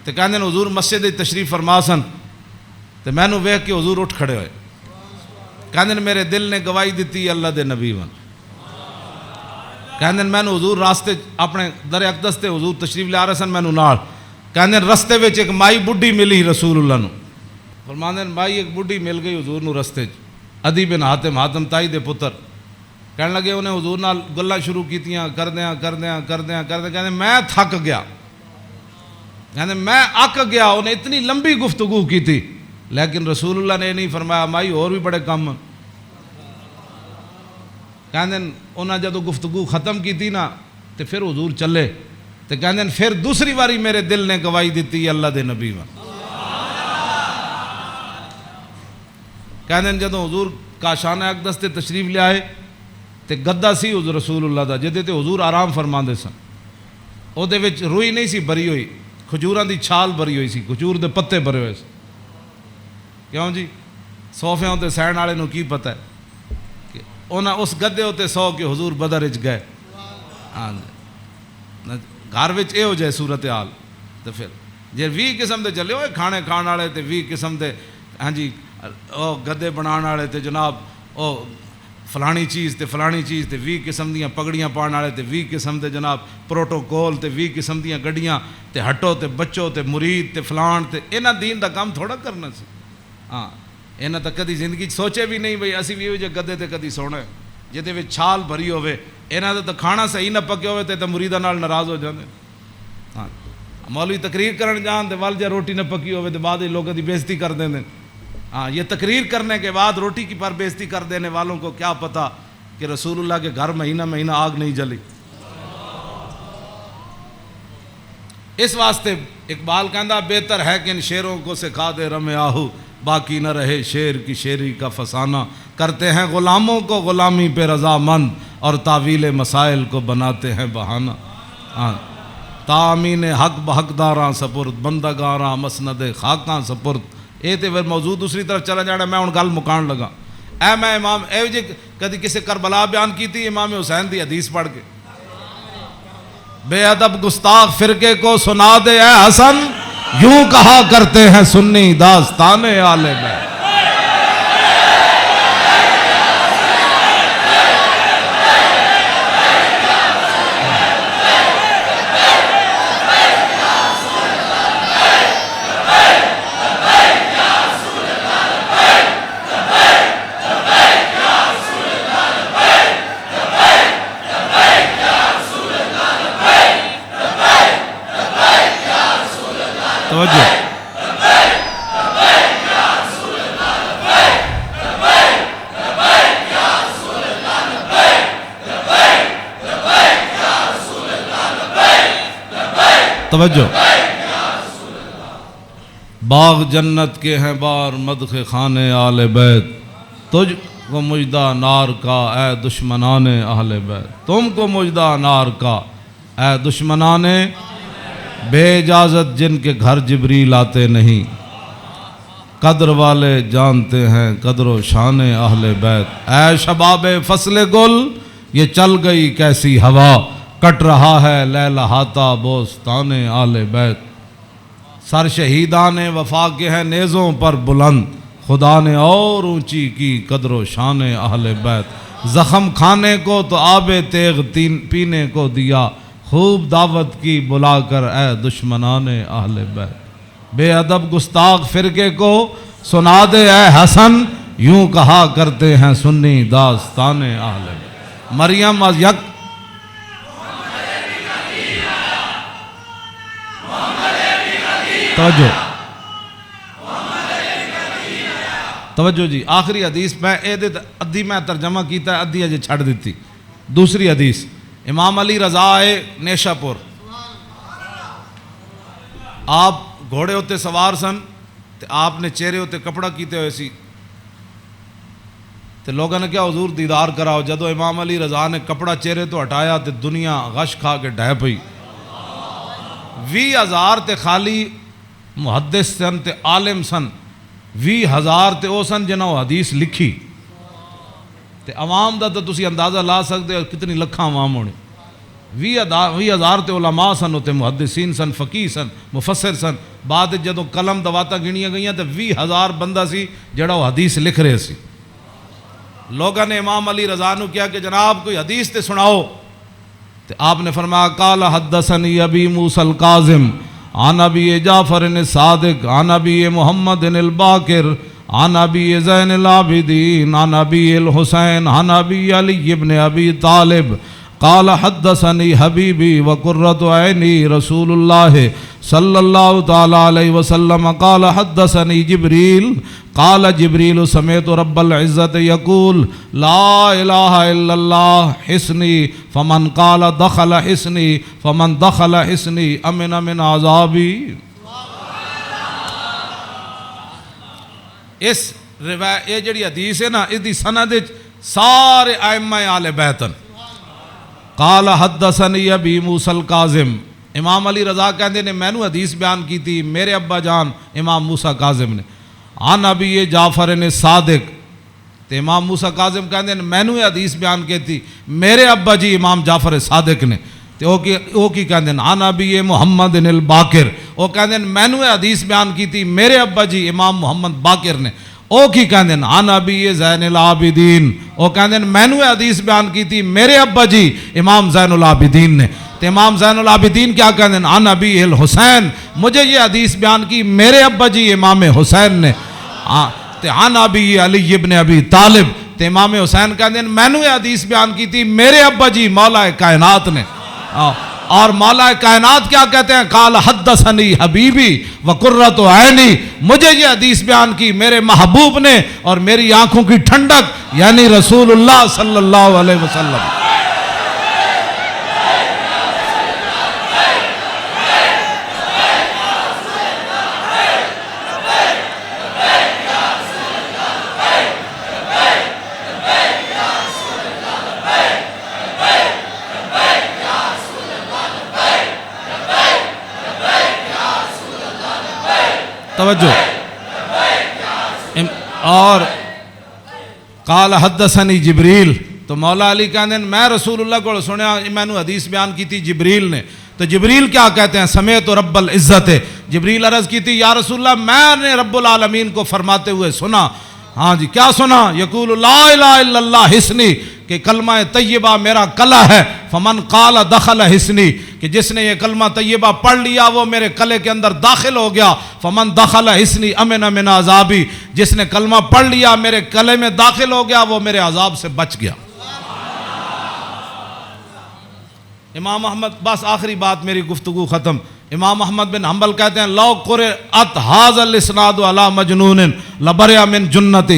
تے کہندے حضور مسجد تشریف فرما سن تے میں نو ویکھ کے حضور اٹھ کھڑے ہوئے. کہندے میرے دل نے گواہی دیتی اللہ دے نبی ون. کہندے میں نو حضور راستے اپنے در اقدس تے حضور تشریف لے آ رہے سن میں نو نال. کہندے رستے وچ ایک مائی بڈھی ملی رسول اللہ نو. فرماندے مائی ایک بڈھی مل گئی حضور نو رستے چ. عدی بن حاتم تائی دے پتر کہنے لگے انہیں حضور نال گلاں شروع کیتیاں کردیاں کہندے میں تھک گیا. کہندے میں اک گیا. انہیں اتنی لمبی گفتگو کی تھی لیکن رسول اللہ نے نہیں فرمایا مائی اور بھی بڑے کام. کہندے انہاں جدو گفتگو ختم کی تھی نا تو پھر حضور چلے تو کہندے پھر دوسری باری میرے دل نے گواہی دیتی اللہ دے نبی ون. کہندے جدو حضور کاشانہ اقدس تے تشریف لے آئے تے گدا سی حضور رسول اللہ دا جدے تے حضور آرام فرماندے سن. او دے وچ روئی نہیں سی بھری ہوئی, کھجوراں دی چھال بھری ہوئی سی, کھجور دے پتے بھرے ہوئے سی. کیوں جی صوفیاں تے سہن والے نو کی پتہ ہے کہ انہاں اس گدے ہوتے سو کے حضور بدر وچ گئے. ہاں گھر وچ اے ہو جائے صورتحال تو پھر جے 20 قسم دے چلے ہوئے کھانے کھان والے تے 20 قسم دے ہاں جی او گدے بنان والے تے جناب او فلانی چیز تے فلانی چیز تے 20 قسم دیاں پگڑیاں پان والے تے 20 قسم دے جناب پروٹوکول تے 20 قسم دیاں گڈیاں تے ہٹو تے بچو تے مرید تے فلان تے انہاں دین دا کام تھوڑا کرنا سی. ہاں انہاں تا کدی زندگی سوچے بھی نہیں بھئی اسی بھی جے گدے تے کدی سونا ہے جہدے وچ چھال بھری ہوے. انہاں دا تے کھانا صحیح نہ پکے ہوے تے مریداں نال ناراض ہو جاندے. ہاں مولوی تقریر کرن جان تے ول جے روٹی نہ پکی ہوے تے بعد لوگوں دی بےزتی کر دیندے. ہاں یہ تقریر کرنے کے بعد روٹی کی پر بےزتی کر دینے والوں کو کیا پتہ کہ رسول اللہ کے گھر مہینہ آگ نہیں جلی. اس واسطے اقبال کہندہ بہتر ہے کہ ان شیروں کو سکھا دے رم آہو باقی نہ رہے شیر کی شیری کا فسانہ. کرتے ہیں غلاموں کو غلامی پہ رضامند اور تعویل مسائل کو بناتے ہیں بہانہ. ہاں تامین حق بحقداراں سپرد بندگاراں مسند خاکاں سپرد یہ تو پھر موضوع دوسری طرف چلا جانا. میں ہوں گل مکان لگا. اے میں امام اے جی کدی کسی کربلا بیان کی تھی امام حسین دی حدیث پڑھ کے, بے ادب گستاخ فرقے کو سنا دے اے حسن, یوں کہا کرتے ہیں سنی داستان آل بیت. توجہ توجہ. باغ جنت کے ہیں بار مدخ خانے آل بیت, تجھ کو مجدہ نار کا اے دشمنان اہل بیت. تم کو مجدہ نار کا اے دشمنان, بے اجازت جن کے گھر جبریل آتے نہیں, قدر والے جانتے ہیں قدر و شان اہل بیت. اے شباب فصل گل یہ چل گئی کیسی ہوا, کٹ رہا ہے لہلہاتا بوستان اہل بیت. سر شہیدان وفا کے ہیں نیزوں پر بلند, خدا نے اور اونچی کی قدر و شان اہل بیت. زخم کھانے کو تو آب تیغ پینے کو دیا, خوب دعوت کی بلا کر اے دشمنان اہل بیت. بے ادب گستاخ فرقے کو سنا دے اے حسن, یوں کہا کرتے ہیں سنی داستان اہل بیت. مریم از یک توجہ توجہ جی. آخری حدیث میں ادھی میں ترجمہ کیتا ہے, ادھی اجے چھڑ دیتی. دوسری حدیث امام علی رضا آئے نیشا پور, آپ گھوڑے ہوتے سوار سن, تے آپ نے چہرے ہوتے کپڑا کیتے ہوئے سی, تے لوگوں نے کیا حضور دیدار کراؤ. جدو امام علی رضا نے کپڑا چہرے تو ہٹایا تے دنیا غش کھا کے ڈہ پئی. 20,000 تے خالی محدث سن تے عالم سن, 20,000 تے او سن جنہوں حدیث لکھی, تے عوام دا تو تسی اندازہ لا سکتے ہو کتنی لکھاں عوام ہونے. 20,000 تے علماء سن, ہوتے محدثین سن, فقیہ سن, مفسر سن. بعد جدوں قلم دواتا گنیاں گئیاں تے 20,000 بندہ سی جڑا وہ حدیث لکھ رہے سی. لوگوں نے امام علی رضا نو کیا کہ جناب کوئی حدیث تے سناؤ, تے آپ نے فرمایا قال حدثنی ابی موسیٰ الکاظم عن ابی جعفر الصادق عن ابی محمد الباقر عن ابی زین العابدین عن ابی الحسین عن ابی علی ابن ابی طالب قال حدثنی حبیبی وقرۃ عینی رسول اللہ صلی اللہ تعالی علیہ وسلم قال حدثنی جبریل قال جبریل سمعت رب العزت یقول لا الہ الا اللہ حسنی فمن قال دخل حسنی فمن دخل حسنی امن من عذابی. اس روایت یہ جڑی حدیث ہے نا, اس دی سند سارے ائمہ آل بیت. قال حدثنی ابی موسیٰ الکاظم, امام علی رضا کہندے نے مینوں حدیث بیان کی تھی میرے ابا جان امام موسیٰ کاظم نے. عن ابی جعفر صادق, تے امام موسیٰ کاظم کہندے نے مینوں یہ حدیث بیان کی تھی میرے ابا جی امام جعفر صادق نے. تے او کی کہندے نے عن ابی محمد الباقر, او کہندے نے مینوں یہ حدیث بیان کی تھی میرے ابا جی امام محمد باقر نے. او کی کہندے ہیں عن ابی زین العابدین, او کہندے ہیں مینوں یہ حدیث بیان کی تھی میرے ابا جی امام زین العابدین نے. تے امام زین العابدین کیا کہندے ہیں عن ابی الحسین, مجھے یہ حدیث بیان کی میرے ابا جی امام حسین نے. تے عن ابی علی ابن ابی طالب, تے امام حسین کہندے ہیں مینوں یہ حدیث بیان کی تھی میرے ابا جی مولا کائنات نے. اور مولا کائنات کیا کہتے ہیں قال حدثنی حبیبی وقرۃ عینی, مجھے یہ حدیث بیان کی میرے محبوب نے اور میری آنکھوں کی ٹھنڈک یعنی رسول اللہ صلی اللہ علیہ وسلم. توجہ اور قال حدثنی جبریل، تو مولا علی کہتے ہیں میں رسول اللہ کو سنیا، میں نے حدیث بیان کی تھی جبریل نے، تو جبریل کیا کہتے ہیں؟ سمیت رب العزت، جبریل عرض کی تھی یا رسول اللہ میں نے رب العالمین کو فرماتے ہوئے سنا، ہاں جی کیا سنا؟ یقول لا الہ الا اللہ حسنی، کہ کلمہ طیبہ میرا کلا ہے، فمن قال دخل حسنی، کہ جس نے یہ کلمہ طیبہ پڑھ لیا وہ میرے کلے کے اندر داخل ہو گیا، فمن دخل حسنی امن من عذابی، جس نے کلمہ پڑھ لیا میرے کلے میں داخل ہو گیا وہ میرے عذاب سے بچ گیا۔ امام احمد، بس آخری بات میری گفتگو ختم، امام احمد بن حنبل کہتے ہیں لو قرأت ھذا الاسناد علی مجنون لبرئ من جنتہ،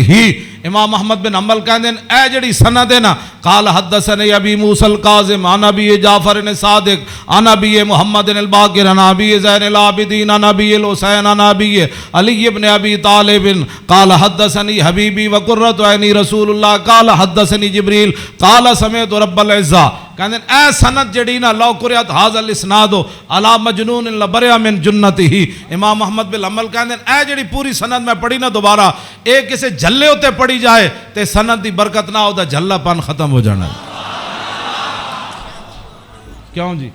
امام احمد بن حنبل کہتے ہیں اے جڑی سند ہے نا، قال حدثني ابی موسیٰ الکاظم عن ابی جعفر صادق عن ابی محمد الباقر عن ابی زین العابدین عن ابی الحسین عن ابی علی بن ابی طالب قال حدثني حبیبی وقرۃ عینی رسول اللہ قال حدثني جبریل قال سمعت رب العزہ، کہتے ہیں اے سند جڑی نا لو قرأت ھذا الاسناد علی مجنون لبرئ من جنتہ، امام احمد بن حنبل کہتے ہیں اے جڑی پوری سند میں پڑھی نا دوبارہ ایک کسے جھلے ہوتے پڑھی جائے تے سند دی برکت نہ ہو دا جھلا پن ختم ہو جانا ہے۔ کیوں جی؟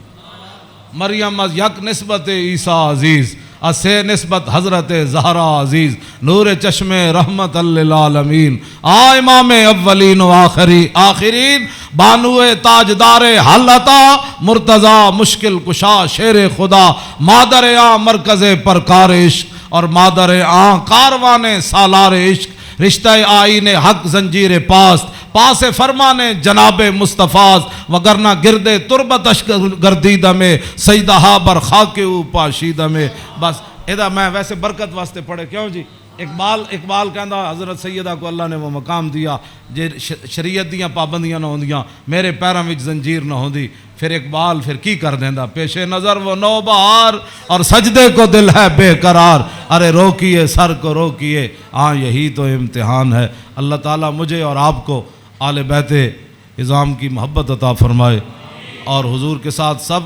مریم از یک نسبت عیسیٰ عزیز، اسے نسبت حضرت زہرا عزیز، نور چشم رحمت للعالمین، امام اولین و آخرین، بانو تاجدار حالتا، مرتضی مشکل کشا شیر خدا، مادر آں مرکز پرکار عشق اور مادر آں کاروان سالار عشق، رشتہ آئین حق زنجیر پاس فرمان جناب مصطفیٰ، وگرنہ گردے تربتش گردیدہ میں سیدہا بر خاک او پاشیدہ میں۔ بس ادھا میں ویسے برکت واسطے پڑھے، کیوں جی؟ اقبال کہندا حضرت سیدہ کو اللہ نے وہ مقام دیا جے شریعت دیاں پابندیاں نہ ہوندیاں، میرے پیراں وچ زنجیر نہ ہوندی، پھر اقبال پھر کی کر دیندا، پیش نظر وہ نو بہار اور سجدے کو دل ہے بے قرار، ارے روکیے سر کو روکیے، ہاں یہی تو امتحان ہے۔ اللہ تعالیٰ مجھے اور آپ کو آل بیت اعظام کی محبت عطا فرمائے، اور حضور کے ساتھ سب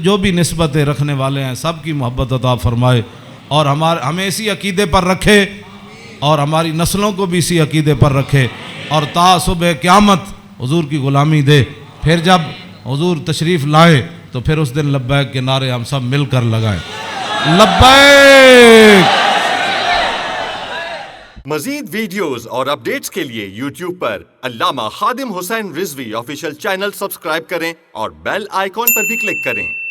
جو بھی نسبتیں رکھنے والے ہیں سب کی محبت عطا فرمائے، اور ہمیں اسی عقیدے پر رکھے اور ہماری نسلوں کو بھی اسی عقیدے پر رکھے، اور تا صبح قیامت حضور کی غلامی دے۔ پھر جب حضور تشریف لائے تو پھر اس دن لبیک کے نعرے ہم سب مل کر لگائیں، لبیک۔ مزید ویڈیوز اور اپڈیٹس کے لیے یوٹیوب پر علامہ Khadim Hussain Rizvi official channel subscribe کریں اور بیل آئیکن پر بھی کلک کریں۔